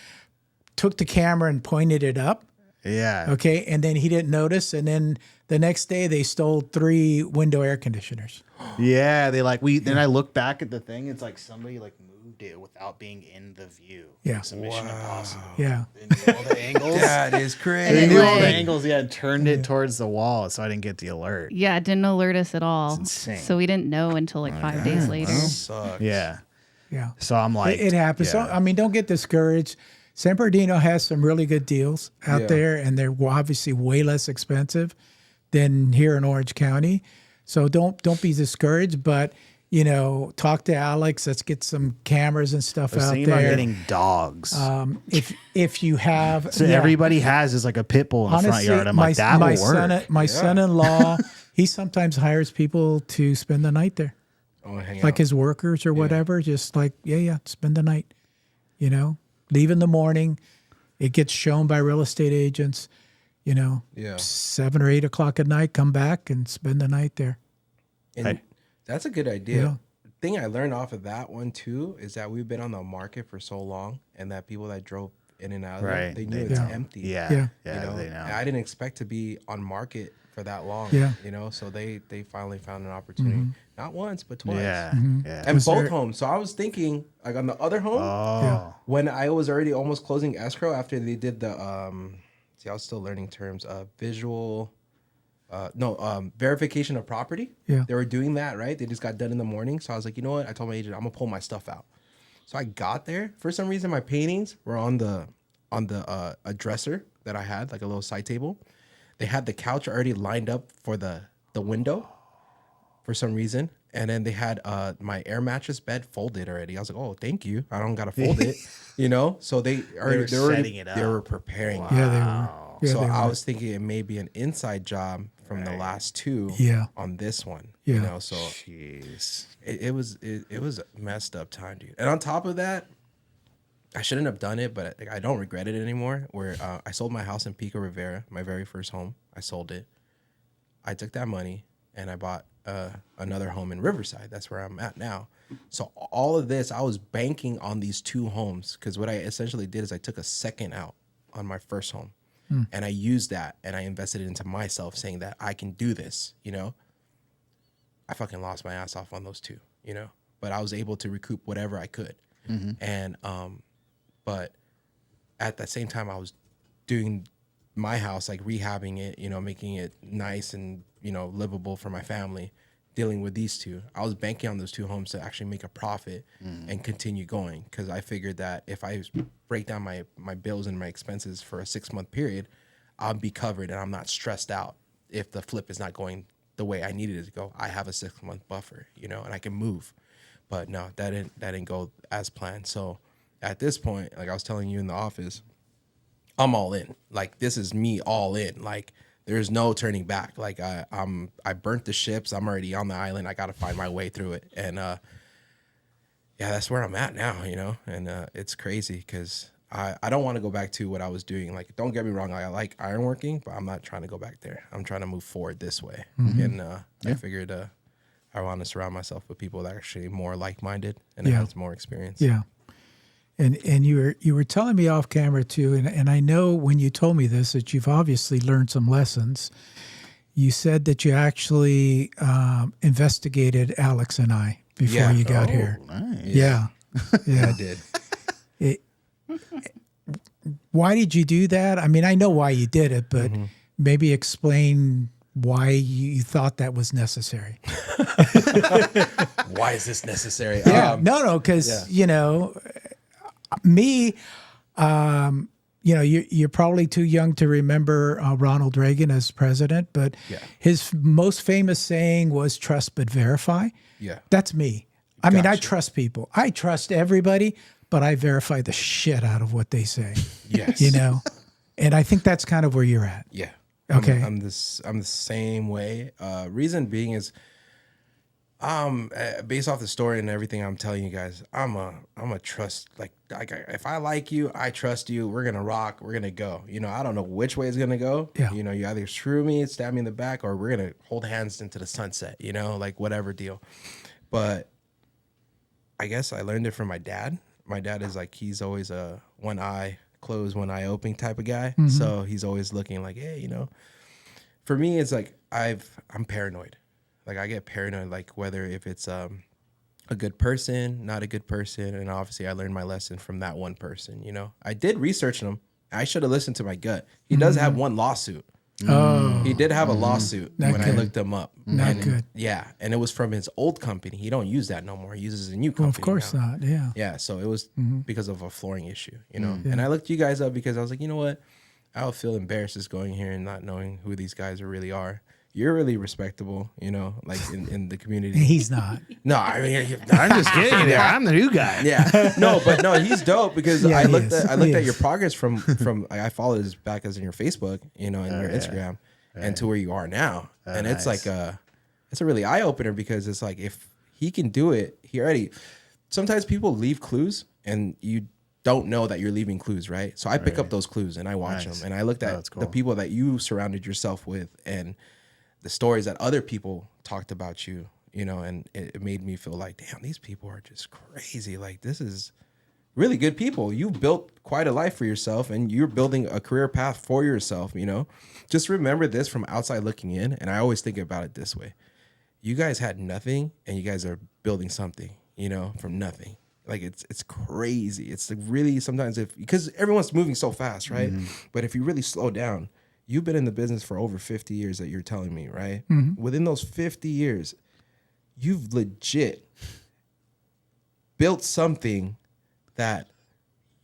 S5: took the camera and pointed it up.
S6: Yeah.
S5: Okay, and then he didn't notice, and then the next day they stole 3 window air conditioners.
S6: Yeah, then I look back at the thing, it's like somebody moved it without being in the view.
S5: Yeah.
S6: It's a Mission Impossible.
S5: Yeah.
S6: They knew all the angles.
S4: That is
S6: They
S4: crazy.
S6: knew all the angles, and turned it towards the wall, so I didn't get the alert.
S3: Yeah, it didn't alert us at all.
S6: It's insane.
S3: So we didn't know until like 5 days later.
S4: Sucks.
S6: Yeah.
S5: Yeah.
S6: So I'm like,
S5: It happens.
S6: yeah.
S5: So, I mean, don't get discouraged. San Bernardino has some really good deals out there, and they're obviously way less expensive than here in Orange County. So don't be discouraged, but You know, talk to Alex. Let's get some cameras and stuff
S6: I was
S5: out
S6: thinking about
S5: there.
S6: getting dogs.
S5: If you have,
S6: So everybody has is like a pit bull in the front yard. I'm like, that will work.
S5: My son-in-law, he sometimes hires people to spend the night there,
S4: Oh, hang
S5: like
S4: out.
S5: his workers or whatever. Just like, spend the night. You know, leave in the morning. It gets shown by real estate agents. You know, 7 or 8 o'clock at night, come back and spend the night there.
S4: And that's a good idea.
S5: Yeah.
S4: Thing I learned off of that one too is that we've been on the market for so long, and that people that drove in and out of
S6: Right.
S4: it, they knew
S6: They
S4: it's
S6: know.
S4: empty.
S6: Yeah.
S5: Yeah.
S6: Yeah.
S4: You know?
S6: They know.
S4: And I didn't expect to be on market for that long.
S5: Yeah.
S4: You know, so they finally found an opportunity, not once but twice.
S6: Yeah. Yeah.
S4: And
S5: Was
S4: both
S5: there-
S4: homes. So I was thinking, like on the other home,
S6: Oh.
S4: when I was already almost closing escrow after they did the I was still learning terms of verification of property.
S5: Yeah.
S4: They were doing that, right? They just got done in the morning. So I was like, you know what? I told my agent, I'm gonna pull my stuff out. So I got there. For some reason, my paintings were on a dresser that I had, like a little side table. They had the couch already lined up for the window for some reason. And then they had my air mattress bed folded already. I was like, oh, thank you. I don't gotta fold it, you know. So they were
S6: setting it
S4: They
S6: up.
S4: were preparing.
S5: Yeah, they were. Yeah,
S4: So
S5: they
S4: I
S5: were.
S4: was thinking it may be an inside job from the last two.
S5: Yeah.
S4: On this one,
S5: Yeah.
S4: you know. So
S6: Jeez.
S4: it was a messed up time, dude. And on top of that, I shouldn't have done it, but I don't regret it anymore. Where I sold my house in Pico Rivera, my very first home. I sold it. I took that money and I bought another home in Riverside. That's where I'm at now. So all of this, I was banking on these two homes, because what I essentially did is I took a second out on my first home, and I used that and I invested it into myself, saying that I can do this. You know, I fucking lost my ass off on those two. You know, but I was able to recoup whatever I could, and but at the same time I was doing my house, like rehabbing it, you know, making it nice and, you know, livable for my family, dealing with these two. I was banking on those two homes to actually make a profit and continue going, because I figured that if I break down my bills and my expenses for a 6-month period, I'll be covered and I'm not stressed out if the flip is not going the way I needed it to go. I have a 6-month buffer, you know, and I can move. But no, that didn't go as planned. So at this point, like I was telling you in the office, I'm all in. Like, this is me all in. Like, there's no turning back. Like, I burnt the ships. I'm already on the island. I got to find my way through it. And yeah, that's where I'm at now, you know. And it's crazy because I don't want to go back to what I was doing. Like, don't get me wrong, I like ironworking, but I'm not trying to go back there. I'm trying to move forward this way. And I figured I want to surround myself with people that are actually more like-minded and that has more experience.
S5: Yeah. And you were telling me off camera too, and I know when you told me this that you've obviously learned some lessons. You said that you actually investigated Alex and I before you got here.
S6: Nice.
S5: Yeah.
S4: I did.
S5: Why did you do that? I mean, I know why you did it, but maybe explain why you thought that was necessary.
S4: Why is this necessary?
S5: Yeah. No, because, you know, me, you know, you're probably too young to remember Ronald Reagan as president, but his most famous saying was trust but verify. Yeah. That's me. I mean, I trust people. I trust everybody, but I verify the shit out of what they say.
S4: Yes.
S5: You know? And I think that's kind of where you're at.
S4: Yeah.
S5: Okay.
S4: I'm the same way. Reason being is, based off the story and everything I'm telling you guys, I'm a trust, like if I like you, I trust you, we're gonna rock, we're gonna go. You know, I don't know which way it's gonna go.
S5: Yeah.
S4: You know, you either screw me, stab me in the back, or we're gonna hold hands into the sunset, you know, like whatever deal. But I guess I learned it from my dad. My dad is like, he's always a one eye closed, one eye open type of guy. So he's always looking like, hey, you know, for me, it's like I'm paranoid. Like, I get paranoid, like whether if it's a good person, not a good person. And obviously I learned my lesson from that one person, you know. I did research him. I should have listened to my gut. He does have one lawsuit.
S5: Oh.
S4: He did have a lawsuit when I looked him up.
S5: Not good.
S4: Yeah, and it was from his old company. He don't use that no more. He uses a new company.
S5: Well, of course
S4: now.
S5: not. Yeah.
S4: Yeah, so it was because of a flooring issue, you know. And I looked you guys up because I was like, you know what? I would feel embarrassed just going here and not knowing who these guys really are. you're really respectable, you know, like in the community.
S5: He's not.
S4: No, I mean,
S6: I'm just getting there. I'm the new guy.
S4: yeah, no, but no, he's dope because
S5: Yeah,
S4: I
S5: he
S4: looked
S5: is.
S4: at
S5: He
S4: your
S5: is.
S4: progress from I followed his back as in your Facebook, you know, and your Instagram, and to where you are now, and it's
S6: nice.
S4: like it's a really eye opener because it's like if he can do it, he already. Sometimes people leave clues and you don't know that you're leaving clues, right? So I pick up those clues and I watch
S6: Nice.
S4: them and I looked at
S6: that's cool.
S4: the people that you surrounded yourself with and the stories that other people talked about you, you know, and it made me feel like, damn, these people are just crazy. Like, this is really good people. You built quite a life for yourself and you're building a career path for yourself, you know. Just remember this from outside looking in, and I always think about it this way. You guys had nothing and you guys are building something, you know, from nothing. Like it's crazy. It's like really sometimes because everyone's moving so fast, right? But if you really slow down, you've been in the business for over 50 years that you're telling me, right? Within those 50 years, you've legit built something that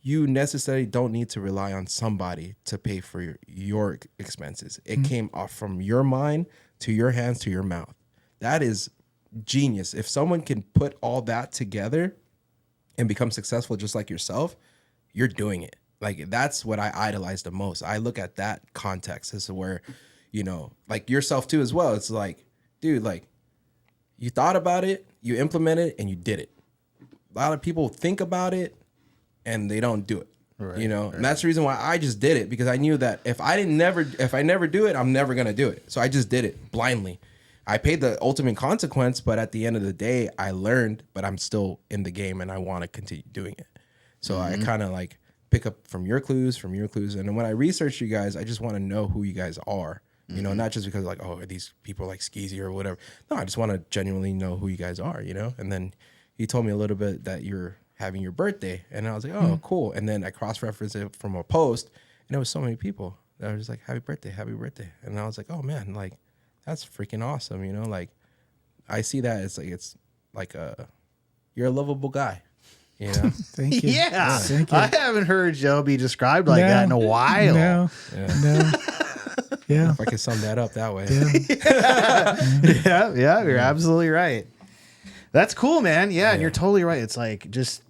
S4: you necessarily don't need to rely on somebody to pay for your expenses. It came off from your mind to your hands to your mouth. That is genius. If someone can put all that together and become successful just like yourself, you're doing it. Like, that's what I idolize the most. I look at that context as to where, you know, like yourself too as well. It's like, dude, like you thought about it, you implemented it, and you did it. A lot of people think about it and they don't do it.
S6: Right,
S4: you know, and that's the reason why I just did it, because I knew that if I never do it, I'm never gonna do it. So I just did it blindly. I paid the ultimate consequence, but at the end of the day, I learned, but I'm still in the game and I want to continue doing it. So I kind of like pick up from your clues. And then when I research you guys, I just want to know who you guys are, you know, not just because like, oh, are these people like skeezy or whatever. No, I just want to genuinely know who you guys are, you know? And then he told me a little bit that you're having your birthday, and I was like, oh, cool. And then I cross-referenced it from a post, and there was so many people that were just like, happy birthday. And I was like, oh man, like, that's freaking awesome, you know? Like, I see that it's like you're a lovable guy, you know?
S5: Thank you.
S6: Yeah.
S5: Thank you.
S6: I haven't heard Joe be described like that in a while.
S5: No.
S4: Yeah.
S5: No. Yeah.
S4: If I could sum that up that way.
S5: Yeah.
S6: Yeah, you're absolutely right. That's cool, man. Yeah, and you're totally right. It's like just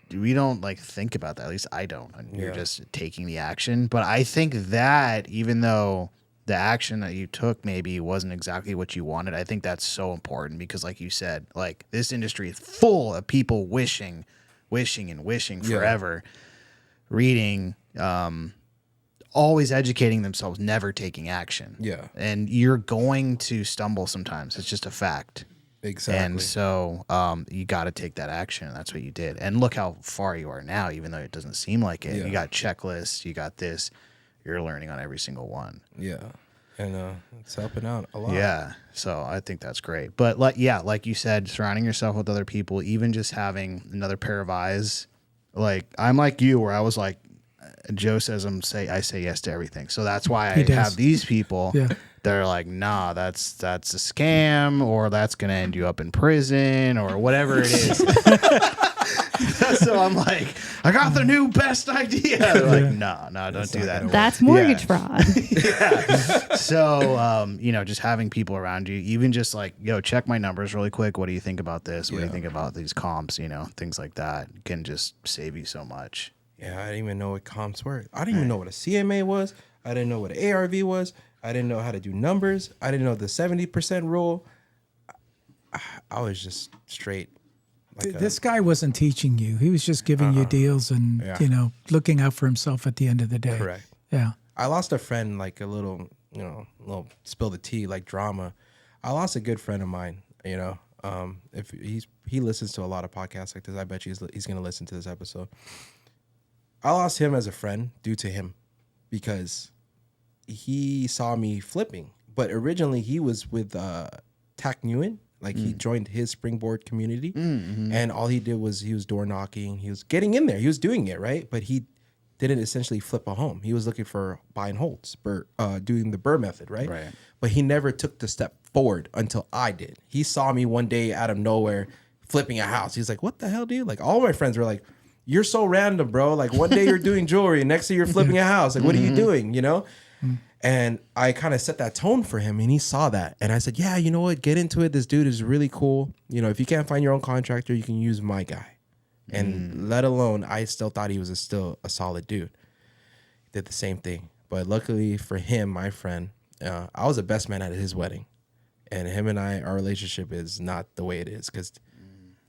S6: we don't like think about that. At least I don't. And you're just taking the action. But I think that even though the action that you took maybe wasn't exactly what you wanted, I think that's so important because, like you said, like this industry is full of people wishing forever, reading, always educating themselves, never taking action.
S4: Yeah.
S6: And you're going to stumble sometimes. It's just a fact.
S4: Exactly.
S6: And so you got to take that action. And that's what you did. And look how far you are now, even though it doesn't seem like it.
S4: Yeah.
S6: You got checklists. You got this. You're learning on every single one.
S4: Yeah. And it's helping out a lot.
S6: Yeah. So I think that's great. But like you said, surrounding yourself with other people, even just having another pair of eyes. Like I'm like you, where I was like, Joe says I say yes to everything. So that's why I
S5: He does.
S6: have these people
S5: Yeah.
S6: that are like, nah, that's a scam, or that's gonna end you up in prison, or whatever it is. So I'm like, I got the new best idea. They're like, no, don't do that.
S3: That's mortgage fraud.
S6: So, just having people around you, even just like, yo, check my numbers really quick. What do you think about this? What do you think about these comps? Things like that can just save you so much.
S4: Yeah, I didn't even know what comps were. I didn't even know what a CMA was. I didn't know what an ARV was. I didn't know how to do numbers. I didn't know the 70% rule. I was just straight.
S5: This guy wasn't teaching you. He was just giving you deals and, looking out for himself at the end of the day.
S4: Correct.
S5: Yeah.
S4: I lost a friend, like a little spill the tea, like drama. I lost a good friend of mine, if he listens to a lot of podcasts like this, I bet you he's going to listen to this episode. I lost him as a friend due to him because he saw me flipping. But originally he was with Tac Nguyen. Like he joined his springboard community, and all he did was he was door knocking. He was getting in there. He was doing it, right? But he didn't essentially flip a home. He was looking for buy and holds, doing the Burr method, right?
S6: Right.
S4: But he never took the step forward until I did. He saw me one day out of nowhere flipping a house. He's like, "What the hell, dude?" Like all my friends were like, "You're so random, bro. Like one day you're doing jewelry, and next day you're flipping a house. Like what are you doing?" And I kind of set that tone for him, and he saw that. And I said, yeah, you know what? Get into it. This dude is really cool. You know, if you can't find your own contractor, you can use my guy. And let alone, I still thought he was still a solid dude. Did the same thing. But luckily for him, my friend, I was the best man at his wedding. And him and our relationship is not the way it is because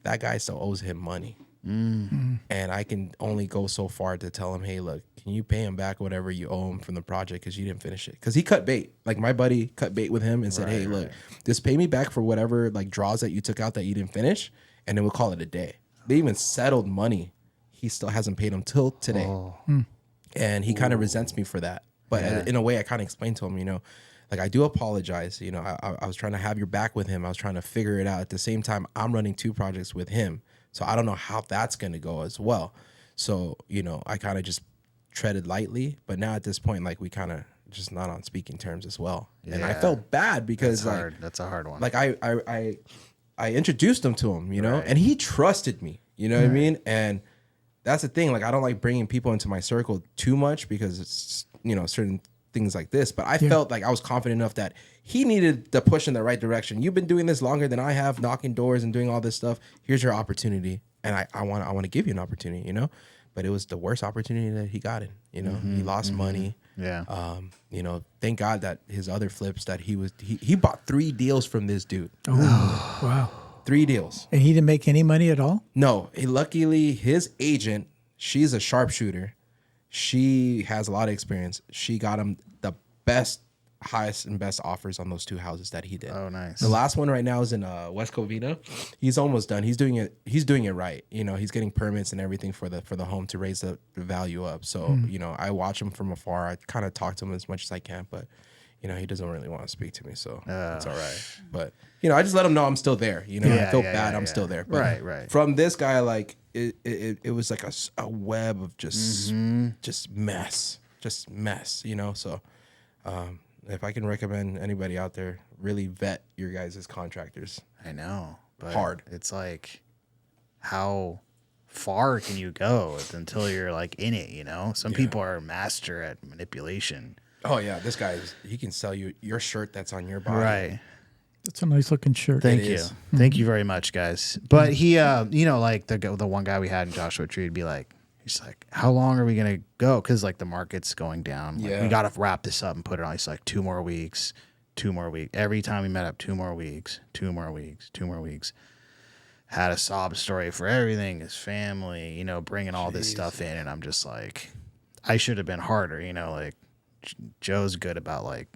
S4: that guy still owes him money. And I can only go so far to tell him, hey, look, can you pay him back whatever you owe him from the project because you didn't finish it? Because he cut bait. Like my buddy cut bait with him and said, hey, look, just pay me back for whatever like draws that you took out that you didn't finish, and then we'll call it a day. They even settled money. He still hasn't paid him till today. And he kind of resents me for that. But in a way, I kind of explained to him, you know, like I do apologize. You know, I was trying to have your back with him. I was trying to figure it out. At the same time, I'm running 2 projects with him. So I don't know how that's going to go as well. So, you know, I kind of just treaded lightly. But now at this point, like we kind of just not on speaking terms as well. Yeah. And I felt bad because
S6: that's a hard one.
S4: Like I introduced him to him, you know, and he trusted me, you know what I mean? And that's the thing. Like, I don't like bringing people into my circle too much because it's, you know, certain things like this. But I felt like I was confident enough that he needed the push in the right direction. You've been doing this longer than I have, knocking doors and doing all this stuff. Here's your opportunity. And I want to give you an opportunity, you know? But it was the worst opportunity that he got in, you know? He lost money.
S6: Yeah.
S4: You know, thank God that his other flips that he bought 3 deals from this dude.
S5: Oh, wow.
S4: 3 deals.
S5: And he didn't make any money at all?
S4: No. Luckily, his agent, she's a sharpshooter. She has a lot of experience. She got him the highest and best offers on those 2 houses that he did.
S6: Oh, nice.
S4: The last one right now is in West Covina. He's almost done. He's doing it right. You know, he's getting permits and everything for the home to raise the value up. So, you know, I watch him from afar. I kind of talk to him as much as I can, but you know, he doesn't really want to speak to me, so it's all right. But you know, I just let him know I'm still there. You know, I feel bad. I'm still there. But
S6: right.
S4: From this guy, like it was like a web of just mess. You know, so if I can recommend anybody out there, really vet your guys' contractors.
S6: I know, but
S4: hard.
S6: It's like, how far can you go until you're like in it? You know, some people are a master at manipulation.
S4: Oh yeah, this guy he can sell you your shirt that's on your body.
S6: Right.
S5: That's a nice looking shirt.
S6: Thank you. Thank you very much, guys. But he, you know, like the one guy we had in Joshua Tree would be like, he's like, how long are we going to go? Because like the market's going down. Like, we got to wrap this up and put it on. He's like, 2 more weeks, 2 more weeks. Every time we met up, 2 more weeks, 2 more weeks, 2 more weeks. Had a sob story for everything, his family, you know, bringing all this stuff in. And I'm just like, I should have been harder, you know, like Joe's good about like,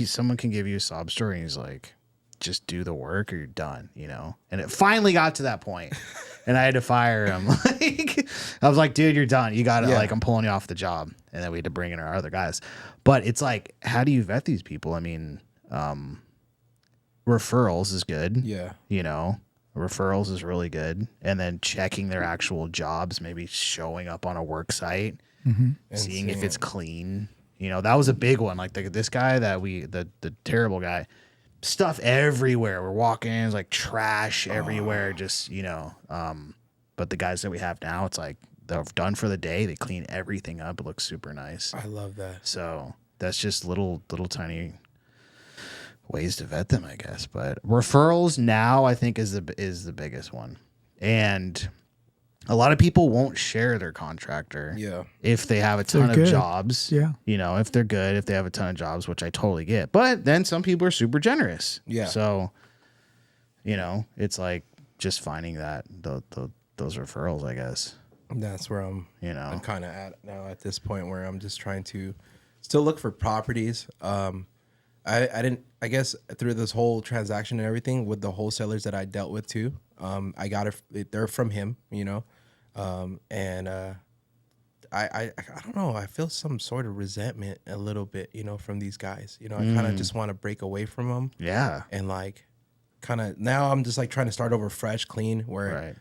S6: someone can give you a sob story and he's like, just do the work or you're done, you know? And it finally got to that point and I had to fire him. Like, I was like, dude, you're done. You got to like, I'm pulling you off the job. And then we had to bring in our other guys. But it's like, how do you vet these people? I mean, referrals is good.
S4: Yeah.
S6: You know, referrals is really good. And then checking their actual jobs, maybe showing up on a work site, seeing if it's clean. You know, that was a big one. Like this guy that the terrible guy, stuff everywhere. We're walking in, it's like trash everywhere. Just, you know, but the guys that we have now, it's like they're done for the day. They clean everything up. It looks super nice.
S4: I love that.
S6: So that's just little tiny ways to vet them, I guess. But referrals now, I think, is the biggest one. And a lot of people won't share their contractor if they have a ton of jobs. Yeah. You know, if they're good, if they have a ton of jobs, which I totally get. But then some people are super generous. Yeah. So, you know, it's like just finding that those referrals, I guess.
S4: That's where I'm kind of at now at this point where I'm just trying to still look for properties. I guess through this whole transaction and everything with the wholesalers that I dealt with too, I got it. They're from him, you know, and I don't know. I feel some sort of resentment a little bit, you know, from these guys. You know, I kind of just want to break away from them.
S6: Yeah.
S4: And like, kind of now I'm just like trying to start over fresh, clean. Where,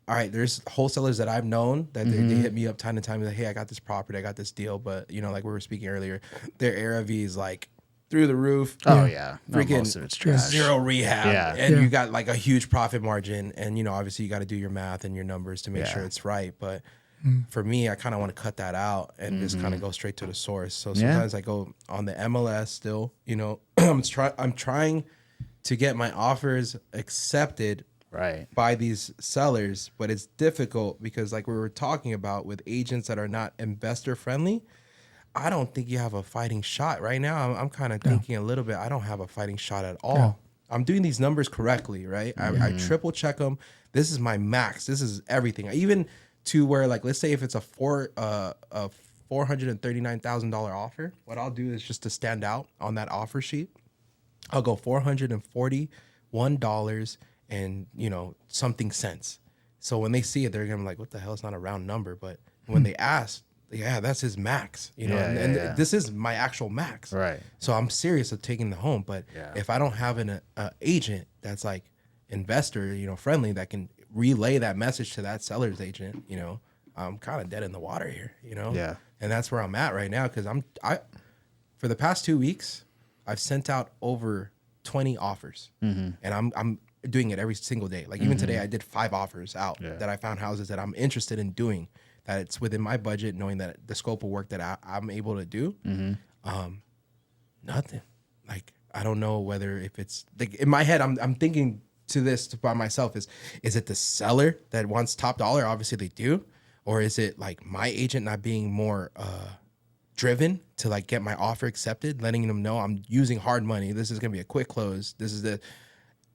S4: all right, there's wholesalers that I've known that they hit me up time to time. Like, hey, I got this property, I got this deal, but you know, like we were speaking earlier, their ARV is like through the roof.
S6: Oh yeah,
S4: freaking
S6: most of it's trash.
S4: Zero rehab, and you got like a huge profit margin, and you know, obviously you got to do your math and your numbers to make sure it's right. But for me, I kind of want to cut that out and just kind of go straight to the source. So
S6: Yeah.
S4: sometimes I go on the MLS still, I'm trying to get my offers accepted
S6: Right.
S4: by these sellers, but it's difficult because like we were talking about with agents that are not investor friendly, I don't think you have a fighting shot right now. I'm kind of thinking a little bit, I don't have a fighting shot at all.
S5: Yeah.
S4: I'm doing these numbers correctly, right? I triple check them. This is my max. This is everything. Even to where like, let's say if it's a $439,000 offer, what I'll do is just to stand out on that offer sheet, I'll go $441 and something cents. So when they see it, they're gonna be like, what the hell? It's not a round number. But when they ask, yeah, that's his max, and this is my actual max.
S6: Right.
S4: So I'm serious of taking the home. But if I don't have an agent that's like investor, friendly, that can relay that message to that seller's agent, I'm kind of dead in the water here,
S6: Yeah.
S4: And that's where I'm at right now. Cause for the past 2 weeks, I've sent out over 20 offers and I'm doing it every single day. Like even today I did 5 offers out that I found houses that I'm interested in doing, that it's within my budget, knowing that the scope of work that I'm able to do. Nothing. Like, I don't know whether if it's like in my head, I'm thinking to this by myself is it the seller that wants top dollar? Obviously they do. Or is it like my agent not being more, driven to like get my offer accepted, letting them know I'm using hard money. This is going to be a quick close.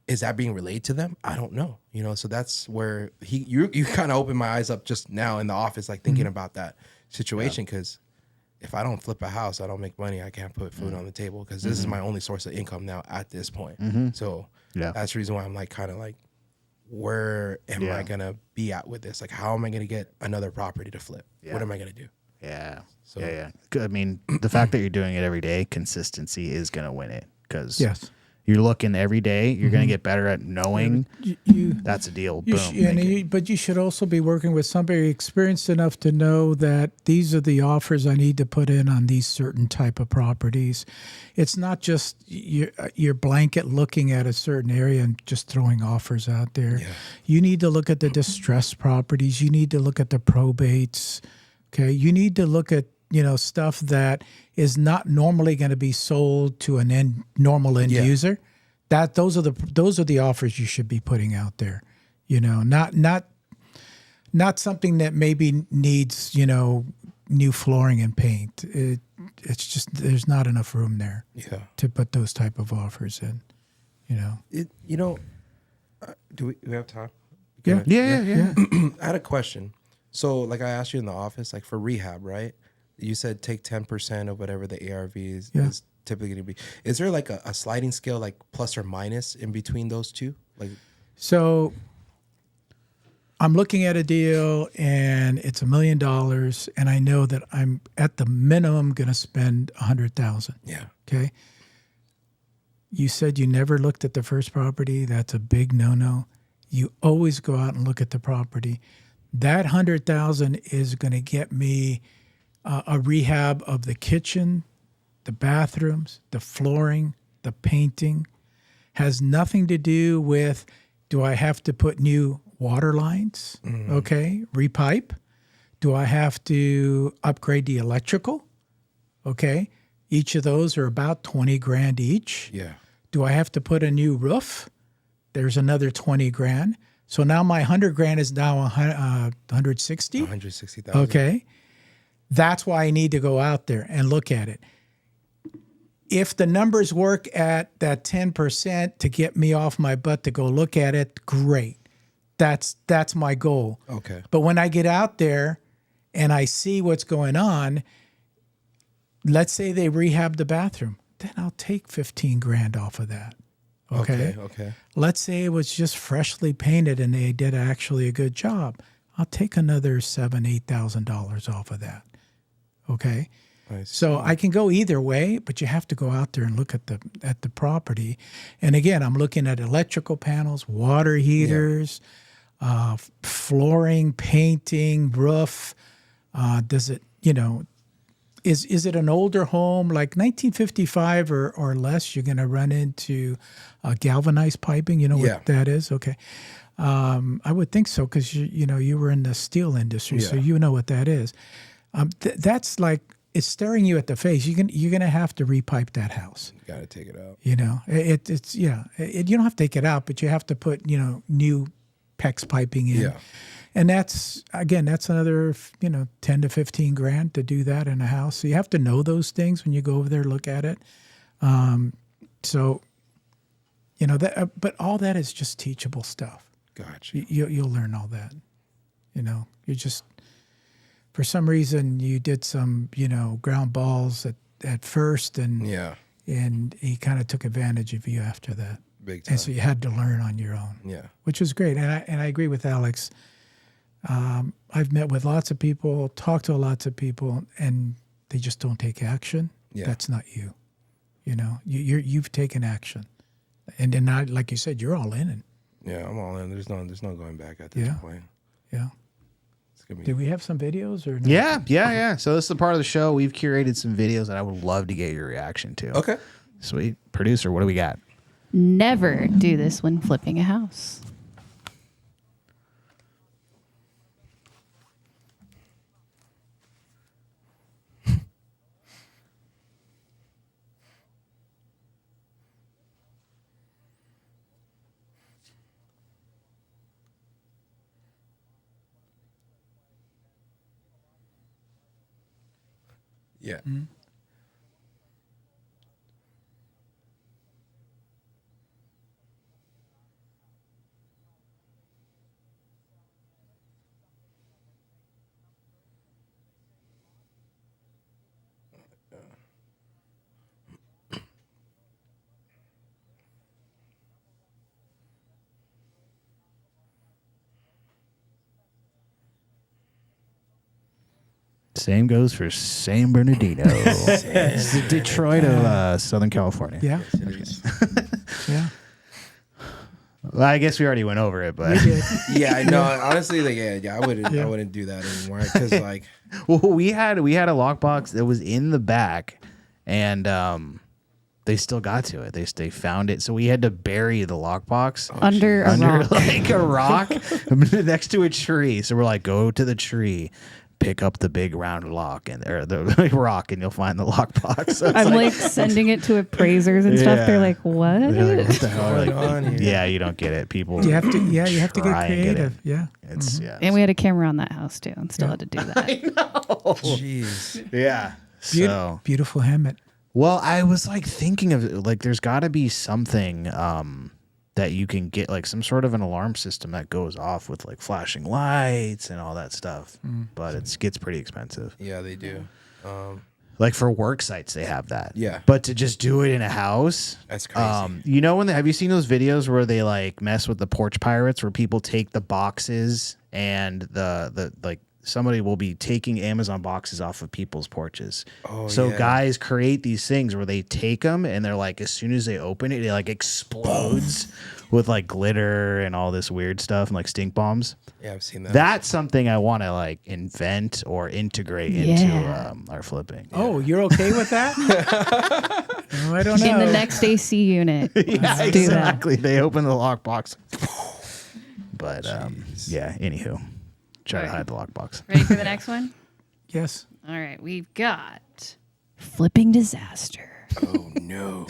S4: Is that being relayed to them? I don't know. So that's where you kind of opened my eyes up just now in the office, like thinking about that situation. Cause if I don't flip a house, I don't make money. I can't put food on the table because this is my only source of income now at this point. So that's the reason why I'm like, kind of like, where am I going to be at with this? Like, how am I going to get another property to flip? What am I going to do?
S6: Yeah.
S4: So-
S6: Yeah. I mean, the fact that you're doing it every day, consistency is going to win it because you're looking every day. You're going to get better at knowing that's a deal. Boom.
S5: But you should also be working with somebody experienced enough to know that these are the offers I need to put in on these certain type of properties. It's not just your blanket looking at a certain area and just throwing offers out there. Yeah. You need to look at the distressed properties. You need to look at the probates. Okay. You need to look at stuff that is not normally going to be sold to an normal end user. Those are the offers you should be putting out there. Not something that maybe needs new flooring and paint. It's just there's not enough room there to put those type of offers in.
S4: Do we have time?
S6: Yeah.
S4: I had a question. So like I asked you in the office, like for rehab, right? You said take 10% of whatever the ARV is typically going to be. Is there like a sliding scale, like plus or minus in between those two? Like,
S5: so I'm looking at a deal and it's $1 million, and I know that I'm at the minimum going to spend $100,000.
S4: Yeah.
S5: Okay. You said you never looked at the first property. That's a big no-no. You always go out and look at the property. That $100,000 is going to get me a rehab of the kitchen, the bathrooms, the flooring, the painting. Has nothing to do with, do I have to put new water lines? Okay. Repipe. Do I have to upgrade the electrical? Okay. Each of those are about 20 grand each.
S4: Yeah.
S5: Do I have to put a new roof? There's another 20 grand. So now my 100 grand is now 160.
S4: 160,000.
S5: Okay. That's why I need to go out there and look at it. If the numbers work at that 10% to get me off my butt to go look at it, great. That's my goal.
S4: Okay.
S5: But when I get out there and I see what's going on, let's say they rehab the bathroom, then I'll take 15 grand off of that. Okay. Let's say it was just freshly painted and they did actually a good job. I'll take another $7,000-8,000 off of that. Okay. So I can go either way, but you have to go out there and look at the property. And again, I'm looking at electrical panels, water heaters, flooring, painting, roof. Does it, is it an older home like 1955 or less? You're going to run into galvanized piping. You know what that is? Okay. I would think so because you were in the steel industry, so
S4: Yeah.
S5: you know what that is. That's like it's staring you at the face. You're gonna have to repipe that house.
S4: You gotta take it out.
S5: It's you don't have to take it out, but you have to put new PEX piping in.
S4: Yeah.
S5: And that's another 10 to 15 grand to do that in a house. So you have to know those things when you go over there, look at it. But all that is just teachable stuff.
S4: Gotcha.
S5: You'll learn all that. You just, for some reason, you did some, ground balls at first, and
S4: Yeah.
S5: and he kind of took advantage of you after that.
S4: Big time.
S5: And so you had to learn on your own.
S4: Yeah.
S5: Which was great. And I agree with Alex. I've met with lots of people, talked to lots of people, and they just don't take action.
S4: Yeah.
S5: That's not you. You've taken action. And then, like you said, you're all in it.
S4: Yeah, I'm all in. There's no going back at this
S5: Yeah.
S4: point.
S5: Yeah.
S4: It's gonna be.
S5: Did we have some videos or no?
S6: Yeah. So this is the part of the show. We've curated some videos that I would love to get your reaction to.
S4: Okay.
S6: Sweet. Producer, what do we got?
S3: Never do this when flipping a house.
S4: Yeah.
S6: Same goes for San Bernardino. It's the Detroit of Southern California.
S5: Yeah. Yeah.
S6: Well, I guess we already went over it, but
S5: We did.
S4: Yeah, I know. Honestly, I wouldn't.
S5: Yeah.
S4: I wouldn't do that anymore because, like,
S6: well, we had a lockbox that was in the back, and they still got to it. They found it, so we had to bury the lockbox
S3: Under a rock.
S6: like a rock next to a tree. So we're like, go to the tree, pick up the big round rock or the rock, and you'll find the lockbox. So it's
S3: I'm like sending it to appraisers and stuff.
S6: Yeah.
S3: They're like, what?
S6: they're like, what the hell?
S4: going
S6: Like,
S4: on here?
S6: yeah, you don't get it. People,
S5: You have to. Yeah. You have to get
S6: try and get
S5: creative. Yeah.
S6: It's yeah,
S3: And we had a camera on that house too, and still had to do that.
S4: jeez.
S6: yeah.
S5: Beautiful,
S6: So
S5: beautiful Hammett.
S6: well, I was like thinking of like there's got to be something that you can get, like some sort of an alarm system that goes off with like flashing lights and all that stuff. But it gets pretty expensive.
S4: Yeah, they do.
S6: Like for work sites, they have that.
S4: Yeah.
S6: But to just do it in a house,
S4: That's crazy.
S6: have you seen those videos where they like mess with the porch pirates, where people take the boxes and the like somebody will be taking Amazon boxes off of people's porches.
S4: Oh,
S6: so
S4: yeah.
S6: guys create these things where they take them and they're like, as soon as they open it, it like explodes with like glitter and all this weird stuff and like stink bombs.
S4: Yeah, I've seen that.
S6: That's something I want to like invent or integrate into our flipping.
S5: Oh, you're okay with that? No, I don't know.
S3: In the next AC unit.
S6: Yeah,
S3: Let's do that.
S6: exactly. They open the lockbox. But yeah, anywho, try to hide the lockbox.
S3: Ready for the next one?
S5: Yes.
S3: All right, we've got flipping disaster.
S4: Oh no.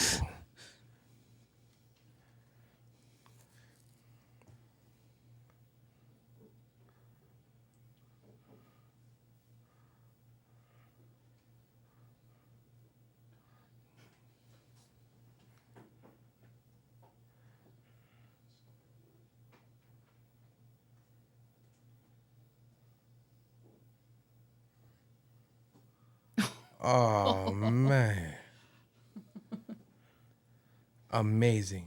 S4: Oh man. Amazing.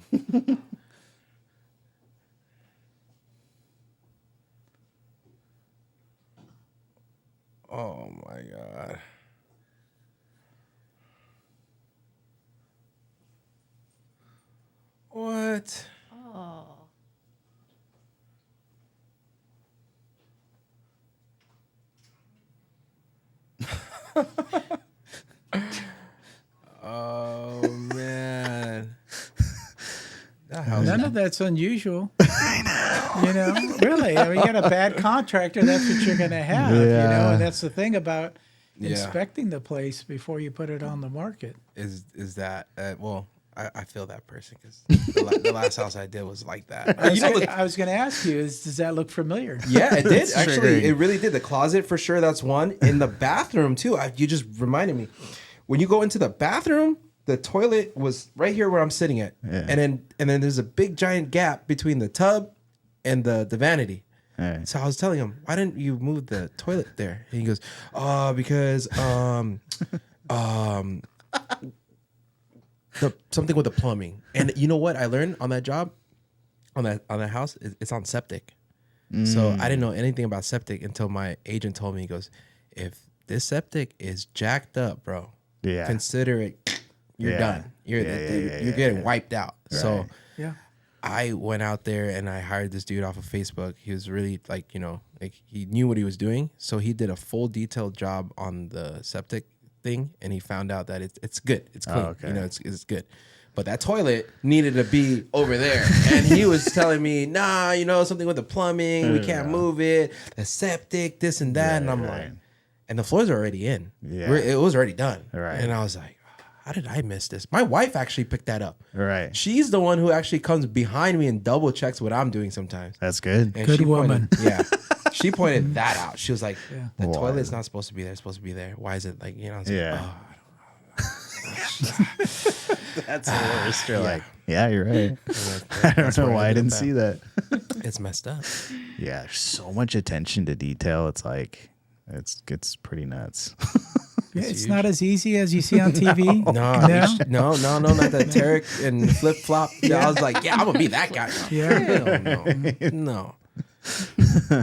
S4: Oh my god. What?
S3: Oh.
S4: Oh man. That house.
S5: None of that's unusual. You know, really. I mean, you got a bad contractor, that's what you're going to have. You know,
S6: Yeah.
S5: and that's the thing about
S4: Yeah.
S5: inspecting the place before you put it on the market.
S4: Is that well? I feel that person because the last house I did was like that.
S5: I was going to ask you, does that look familiar?
S4: Yeah, it did.
S6: It's
S4: Actually,
S6: triggering.
S4: it really did. The closet for sure. That's one. In the bathroom too. You just reminded me. When you go into the bathroom, the toilet was right here where I'm sitting at,
S6: Yeah.
S4: and then there's a big giant gap between the tub and the vanity.
S6: Right.
S4: So I was telling him, why didn't you move the toilet there? And he goes, because something with the plumbing. And you know what I learned on that job, on that house, it's on septic. So I didn't know anything about septic until my agent told me. He goes, if this septic is jacked up, bro,
S6: Yeah.
S4: consider it. You're
S6: Yeah.
S4: done. You're getting wiped out. So
S5: Yeah.
S4: I went out there and I hired this dude off of Facebook. He was really like, he knew what he was doing. So he did a full detailed job on the septic thing, and he found out that it's good. It's clean.
S6: okay.
S4: It's good. But that toilet needed to be over there. And he was telling me, nah, something with the plumbing, we can't move it. The septic, this and that. And I'm like, and the floors are already in.
S6: Yeah.
S4: It was already done.
S6: Right.
S4: And I was like, how did I miss this? My wife actually picked that up.
S6: Right.
S4: She's the one who actually comes behind me and double checks what I'm doing sometimes.
S6: That's good.
S4: And
S5: Good
S4: she
S5: woman.
S4: She pointed that out. She was like, the
S6: Why?
S4: toilet's not supposed to be there. It's supposed to be there. Why is it like, I was
S6: Yeah.
S4: like, oh,
S6: That's the worst. You're like, yeah, you're right.
S4: like,
S6: I don't
S4: that's
S6: know
S4: where
S6: why I
S4: ended
S6: didn't
S4: up
S6: see
S4: at.
S6: that.
S4: It's messed up.
S6: Yeah, there's so much attention to detail. It's like, it's pretty nuts.
S5: Yeah, it's not as easy as you see on TV.
S4: No, not that Tarek and flip flop. Yeah. I was like, I'm gonna be that guy.
S5: Yeah.
S4: Hell no.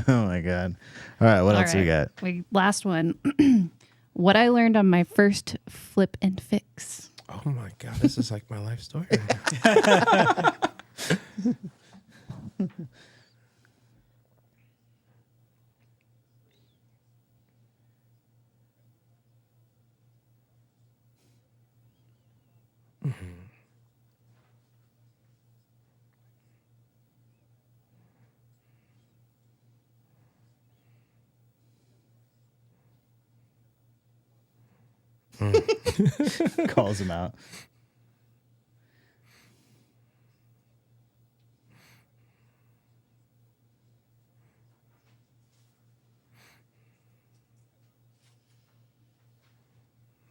S6: Oh my God. All right, what
S3: All
S6: else do we
S3: right.
S6: got?
S3: Last one. What I learned on my first flip and fix.
S4: Oh my God, this is like my life story.
S6: Calls him out.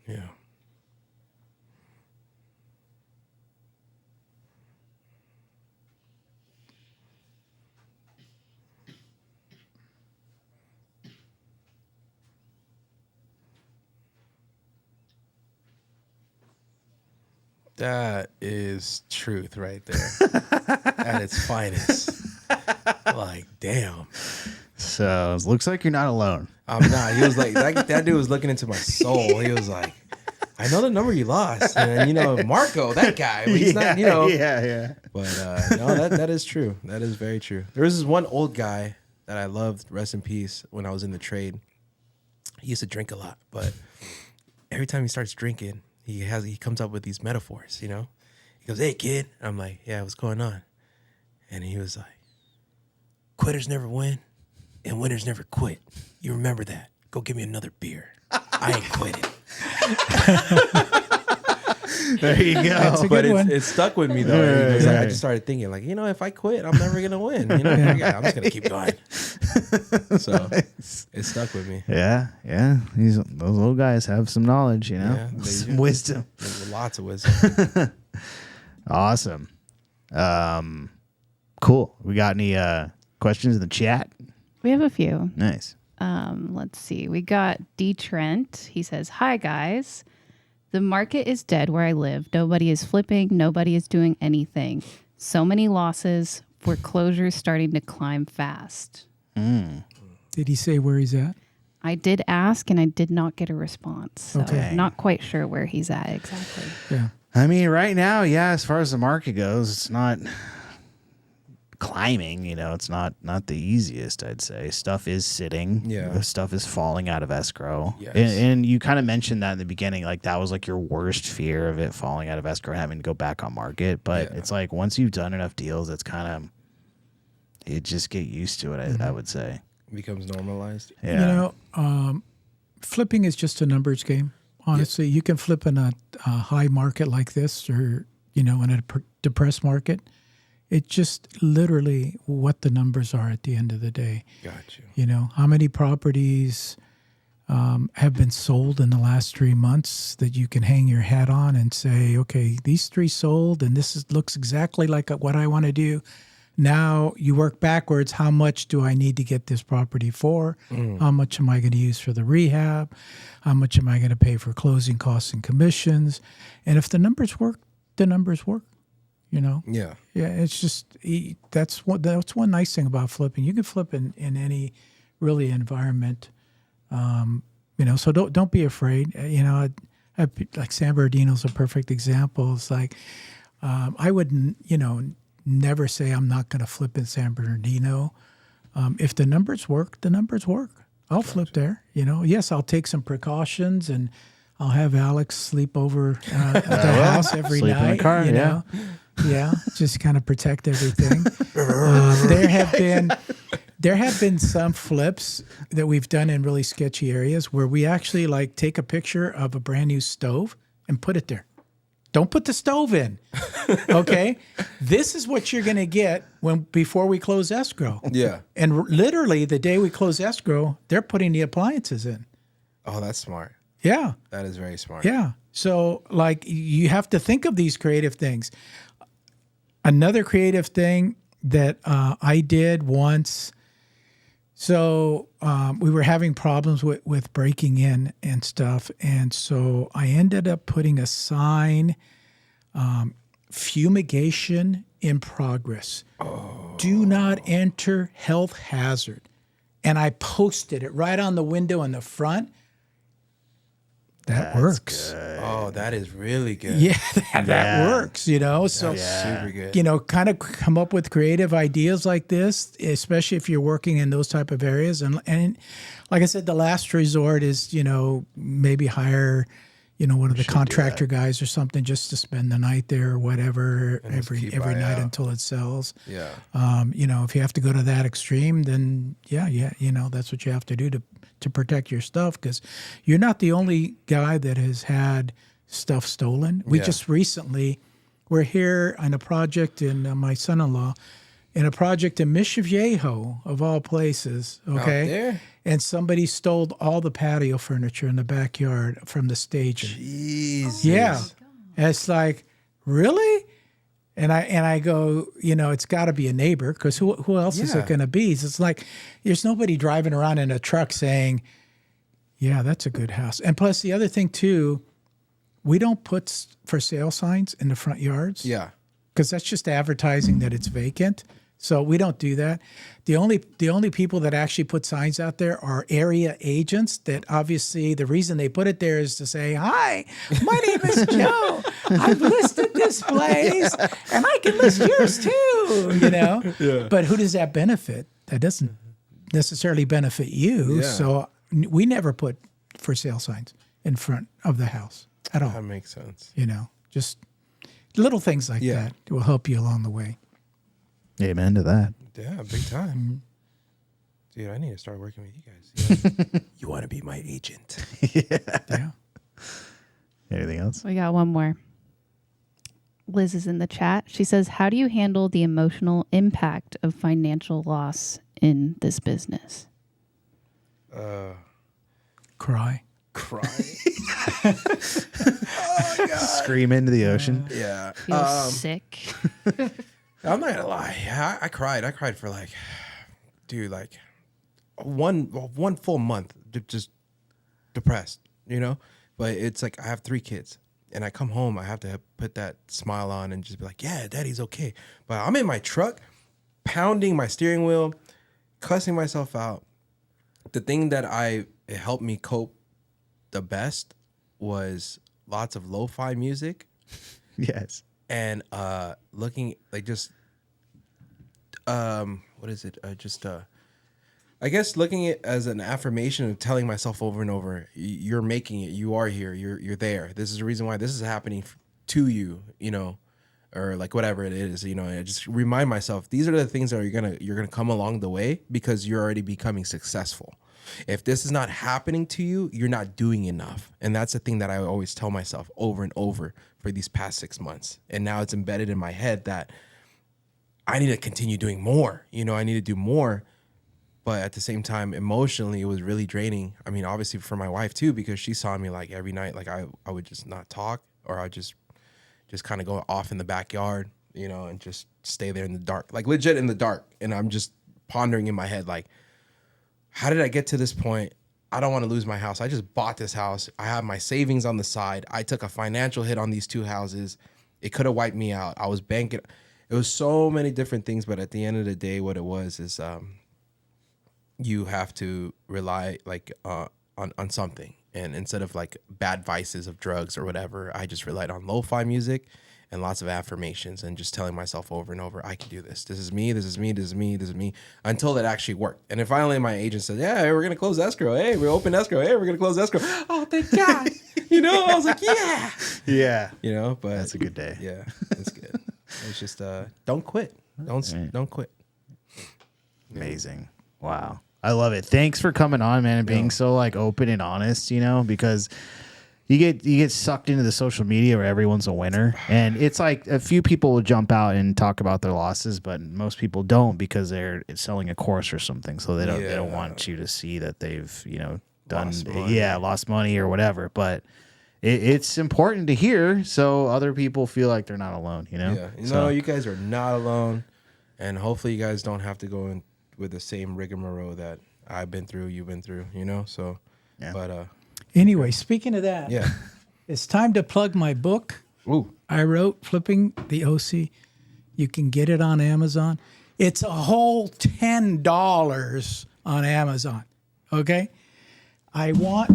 S4: Yeah. That is truth right there at its finest. Like, damn.
S6: So it looks like you're not alone.
S4: I'm not. He was like, that dude was looking into my soul. He was like, I know the number you lost. And, Marco, that guy. But he's not,
S6: Yeah.
S4: But no, that is true. That is very true. There was this one old guy that I loved, rest in peace, when I was in the trade. He used to drink a lot, but every time he starts drinking, he comes up with these metaphors, He goes, hey, kid. I'm like, yeah, what's going on? And he was like, quitters never win and winners never quit. You remember that. Go get me another beer. I ain't quitting.
S6: There you go.
S5: That's a
S4: But
S5: good one.
S4: it stuck with me, though. He was like, I just started thinking, like, if I quit, I'm never going to win. I'm just going to keep going. So it stuck with me.
S6: Yeah. Those old guys have some knowledge,
S4: Yeah, they
S6: some
S4: do.
S6: wisdom.
S4: There's lots of wisdom.
S6: Awesome. Cool. We got any questions in the chat?
S3: We have a few.
S6: Nice.
S3: Let's see. We got D. Trent. He says, hi, guys. The market is dead where I live. Nobody is flipping. Nobody is doing anything. So many losses. Foreclosures starting to climb fast.
S5: Did he say where he's at?
S3: I did ask and I did not get a response. So
S5: Okay.
S3: not quite sure where he's at exactly.
S5: Yeah.
S6: I mean, right now, yeah, as far as the market goes, it's not climbing, it's not the easiest, I'd say. Stuff is sitting.
S4: Yeah.
S6: Stuff is falling out of escrow.
S4: Yes.
S6: And you kind of mentioned that in the beginning, like that was like your worst fear of it falling out of escrow and having to go back on market. But
S4: Yeah.
S6: it's like once you've done enough deals, it's kind of, you just get used to it. I would say.
S4: Becomes normalized.
S6: Yeah.
S5: Flipping is just a numbers game. Honestly, you can flip in a high market like this, or in a depressed market. It's just literally what the numbers are at the end of the day.
S4: Gotcha.
S5: How many properties have been sold in the last 3 months that you can hang your hat on and say, okay, these 3 sold, and looks exactly like what I want to do. Now you work backwards. How much do I need to get this property for? How much am I going to use for the rehab? How much am I going to pay for closing costs and commissions? And if the numbers work, the numbers work.
S4: Yeah.
S5: Yeah, it's just that's one nice thing about flipping. You can flip in any really environment. So don't be afraid. Like San Bernardino's a perfect example. It's like I wouldn't, never say I'm not going to flip in San Bernardino. If the numbers work, the numbers work. I'll flip there. Yes, I'll take some precautions, and I'll have Alex sleep over at the house every
S6: Sleep
S5: night.
S6: in the car,
S5: Yeah, just kind of protect everything. There have been some flips that we've done in really sketchy areas where we actually take a picture of a brand new stove and put it there. Don't put the stove in. Okay? This is what you're going to get before we close escrow.
S4: Yeah.
S5: And literally the day we close escrow, they're putting the appliances in.
S4: Oh, that's smart.
S5: Yeah.
S4: That is very smart.
S5: Yeah. So you have to think of these creative things. Another creative thing that I did once. So we were having problems with breaking in and stuff. And so I ended up putting a sign, fumigation in progress. Oh. Do not enter, health hazard. And I posted it right on the window in the front. That works.
S6: Good.
S4: Oh, that is really good.
S5: Yeah, that works, So,
S4: Super good.
S5: Kind of come up with creative ideas like this, especially if you're working in those type of areas. And like I said, the last resort is, maybe hire, one of the contractor guys or something just to spend the night there or whatever every night until it sells.
S4: Yeah.
S5: If you have to go to that extreme, then that's what you have to do to protect your stuff, because you're not the only guy that has had stuff stolen. We just recently, we're here on a project in my son-in-law, in a project in Mission Viejo, of all places, okay?
S4: Out there?
S5: And somebody stole all the patio furniture in the backyard from the staging.
S4: Jesus.
S5: Yeah. And it's like, really? And I go, it's got to be a neighbor, because who else is it going to be? So it's like, there's nobody driving around in a truck saying, yeah, that's a good house. And plus the other thing too, we don't put for sale signs in the front yards.
S4: Yeah.
S5: Because that's just advertising that it's vacant. So we don't do that. The only people that actually put signs out there are area agents that obviously the reason they put it there is to say, hi, my name is Joe. I've listed this place and I can list yours too, Yeah. But who does that benefit? That doesn't necessarily benefit you.
S4: Yeah.
S5: So we never put for sale signs in front of the house at all.
S4: That makes sense.
S5: Just little things like that will help you along the way.
S6: Amen to that.
S4: Yeah, big time. Dude, I need to start working with you guys. You want to be my agent.
S5: Yeah.
S6: Anything else?
S3: We got one more. Liz is in the chat. She says, how do you handle the emotional impact of financial loss in this business?
S5: Cry.
S6: Scream into the ocean.
S4: Yeah.
S3: Feel sick.
S4: I'm not gonna lie. I cried. I cried for one full month, just depressed, But it's like I have 3 kids, and I come home. I have to put that smile on and just be like, "Yeah, Daddy's okay." But I'm in my truck, pounding my steering wheel, cussing myself out. The thing that it helped me cope the best was lots of lo-fi music.
S6: Yes.
S4: And looking like just what is it? I guess looking at it as an affirmation of telling myself over and over, you're making it, you are here, you're there. This is the reason why this is happening to you, or like whatever it is, you know, I just remind myself, these are the things that you're gonna come along the way because you're already becoming successful. If this is not happening to you, you're not doing enough. And that's the thing that I always tell myself over and over for these past 6 months. And now it's embedded in my head that I need to continue doing more. You know, I need to do more. But at the same time, emotionally, it was really draining. I mean, obviously for my wife too, because she saw me like every night, like I would just not talk, or I just kind of go off in the backyard, you know, and just stay there in the dark, like legit in the dark. And I'm just pondering in my head, like, how did I get to this point? I don't want to lose my house. I just bought this house. I have my savings on the side. I took a financial hit on these 2 houses. It could have wiped me out. I was banking. It was so many different things. But at the end of the day, what it was is you have to rely like on something. And instead of like bad vices of drugs or whatever, I just relied on lo-fi music and lots of affirmations and just telling myself over and over, I can do this. This is me, this is me, this is me, this is me, until it actually worked. And then finally my agent said, yeah, we're going to close escrow. Hey, we open escrow. Hey, we're going to close escrow. Oh, thank God. You know, I was like, yeah.
S6: Yeah.
S4: You know, but
S6: That's a good day.
S4: Yeah, it's good. It's just, don't quit. Don't quit.
S6: Amazing. Wow. I love it. Thanks for coming on, man, and being so like open and honest, you know, because you get sucked into the social media where everyone's a winner. And it's like a few people will jump out and talk about their losses, but most people don't because they're selling a course or something. So they don't want you to see that they've, you know, lost money or whatever. But it's important to hear so other people feel like they're not alone, you know?
S4: Yeah. No, you guys are not alone. And hopefully you guys don't have to go in with the same rigmarole that I've been through, you've been through, you know? So, but,
S5: Anyway, speaking of that,
S4: yeah.
S5: it's time to plug my book.
S4: Ooh.
S5: I wrote Flipping the OC. You can get it on Amazon. It's a whole $10 on Amazon. Okay? I want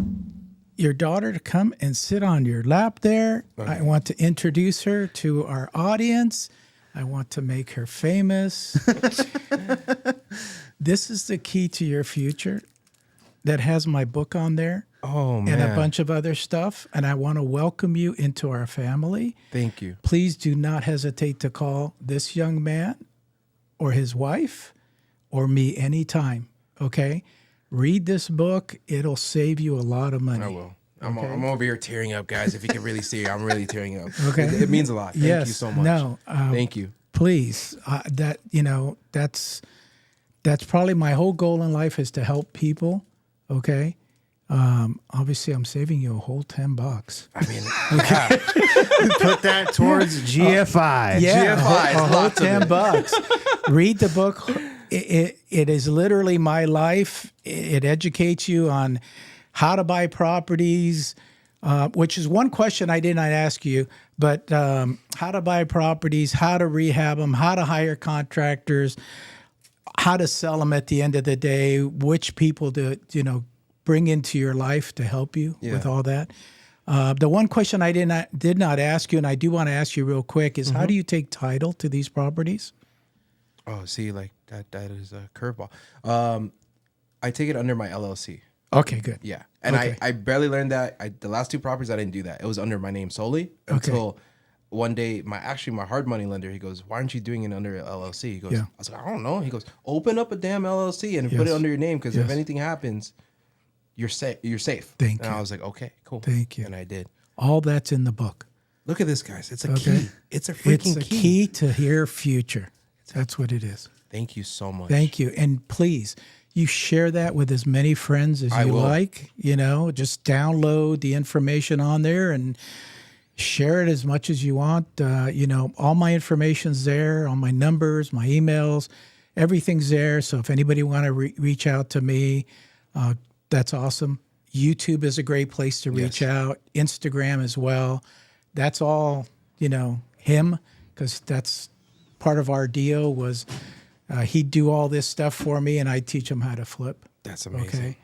S5: your daughter to come and sit on your lap there. Okay. I want to introduce her to our audience. I want to make her famous. This is the key to your future that has my book on there.
S4: Oh, man.
S5: And a bunch of other stuff. And I want to welcome you into our family.
S4: Thank you.
S5: Please do not hesitate to call this young man or his wife or me anytime. Okay? Read this book. It'll save you a lot of money.
S4: I will. I'm over here tearing up, guys. If you can really see, I'm really tearing up.
S5: Okay.
S4: It means a lot. Thank you so much.
S5: No.
S4: Thank you.
S5: Please. That's probably my whole goal in life is to help people. Okay? Obviously, I'm saving you a whole $10.
S4: I mean,
S6: Put that towards GFI.
S5: Yeah,
S4: GFI,
S5: a whole
S4: lots of it.
S5: $10. Read the book. It is literally my life. It educates you on how to buy properties, which is one question I did not ask you, but how to buy properties, how to rehab them, how to hire contractors, how to sell them at the end of the day, which people to, bring into your life to help you with all that. The one question I did not ask you, and I do want to ask you real quick, is how do you take title to these properties?
S4: oh, see, like that is a curveball. I take it under my LLC.
S5: Okay, good.
S4: Yeah. And
S5: Okay.
S4: I barely learned that. The last two properties, I didn't do that. It was under my name solely until one day, my hard money lender, he goes, why aren't you doing it under your LLC? He goes,
S5: Yeah.
S4: I was like, I don't know. He goes, open up a damn LLC and put
S5: Yes.
S4: it under your name because if
S5: Yes.
S4: anything happens, you're safe.
S5: Thank
S4: and
S5: you.
S4: I was like, okay, cool.
S5: Thank you.
S4: And I did.
S5: All that's in the book.
S4: Look at this, guys. It's a
S5: Okay.
S4: key. It's a freaking
S5: It's a key to your future. That's what it is.
S4: Thank you so much.
S5: Thank you. And please, you share that with as many friends as
S4: I
S5: you
S4: will.
S5: like. Just download the information on there and share it as much as you want. All my information's there, all my numbers, my emails, everything's there. So if anybody want to reach out to me, that's awesome. YouTube is a great place to reach out. Instagram as well. That's all, him, because that's part of our deal was he'd do all this stuff for me and I'd teach him how to flip.
S4: That's amazing.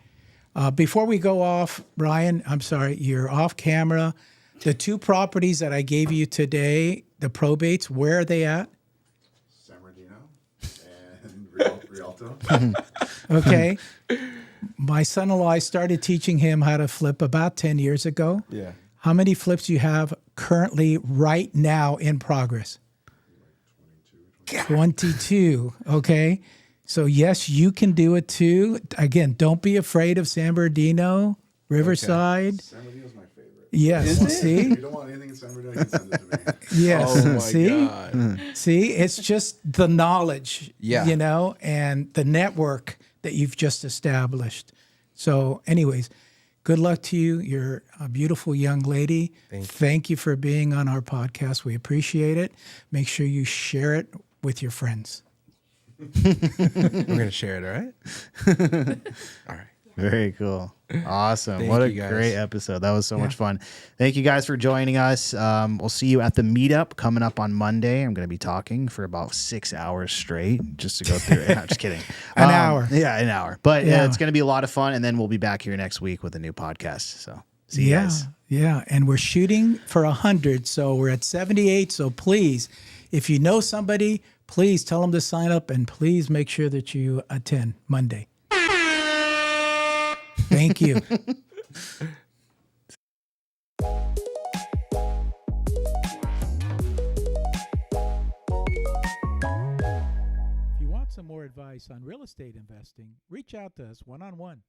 S5: Okay. Before we go off, Brian, I'm sorry, you're off camera. The two properties that I gave you today, the probates, where are they at?
S7: San Bernardino and Realtor.
S5: Okay. My son-in-law, I started teaching him how to flip about 10 years ago.
S4: Yeah.
S5: How many flips do you have currently right now in progress? 22. Okay. So yes, you can do it too. Again, don't be afraid of San Bernardino, Riverside.
S7: San Bernardino's my favorite.
S5: Yes.
S7: If
S5: See?
S7: you don't want anything in San Bernardino, you can send it to me.
S5: Yes.
S4: Oh my
S5: See?
S4: God.
S5: See? It's just the knowledge,
S4: Yeah.
S5: you know, and the network that you've just established. So anyways, good luck to you. You're a beautiful young lady. Thank you for being on our podcast. We appreciate it. Make sure you share it with your friends.
S4: We're gonna share it, all right? All right.
S6: Very cool. Awesome.
S4: Thank
S6: What a
S4: you, guys.
S6: great episode. That was so much fun. Thank you guys for joining us. We'll see you at the meetup coming up on Monday. I'm going to be talking for about 6 hours straight just to go through it. No, just kidding.
S5: An hour.
S6: Yeah, an hour. But
S5: Yeah.
S6: it's going to be a lot of fun. And then we'll be back here next week with a new podcast. So see you guys.
S5: Yeah. And we're shooting for 100. So we're at 78. So please, if you know somebody, please tell them to sign up and please make sure that you attend Monday. Thank you. If you want some more advice on real estate investing, reach out to us one-on-one.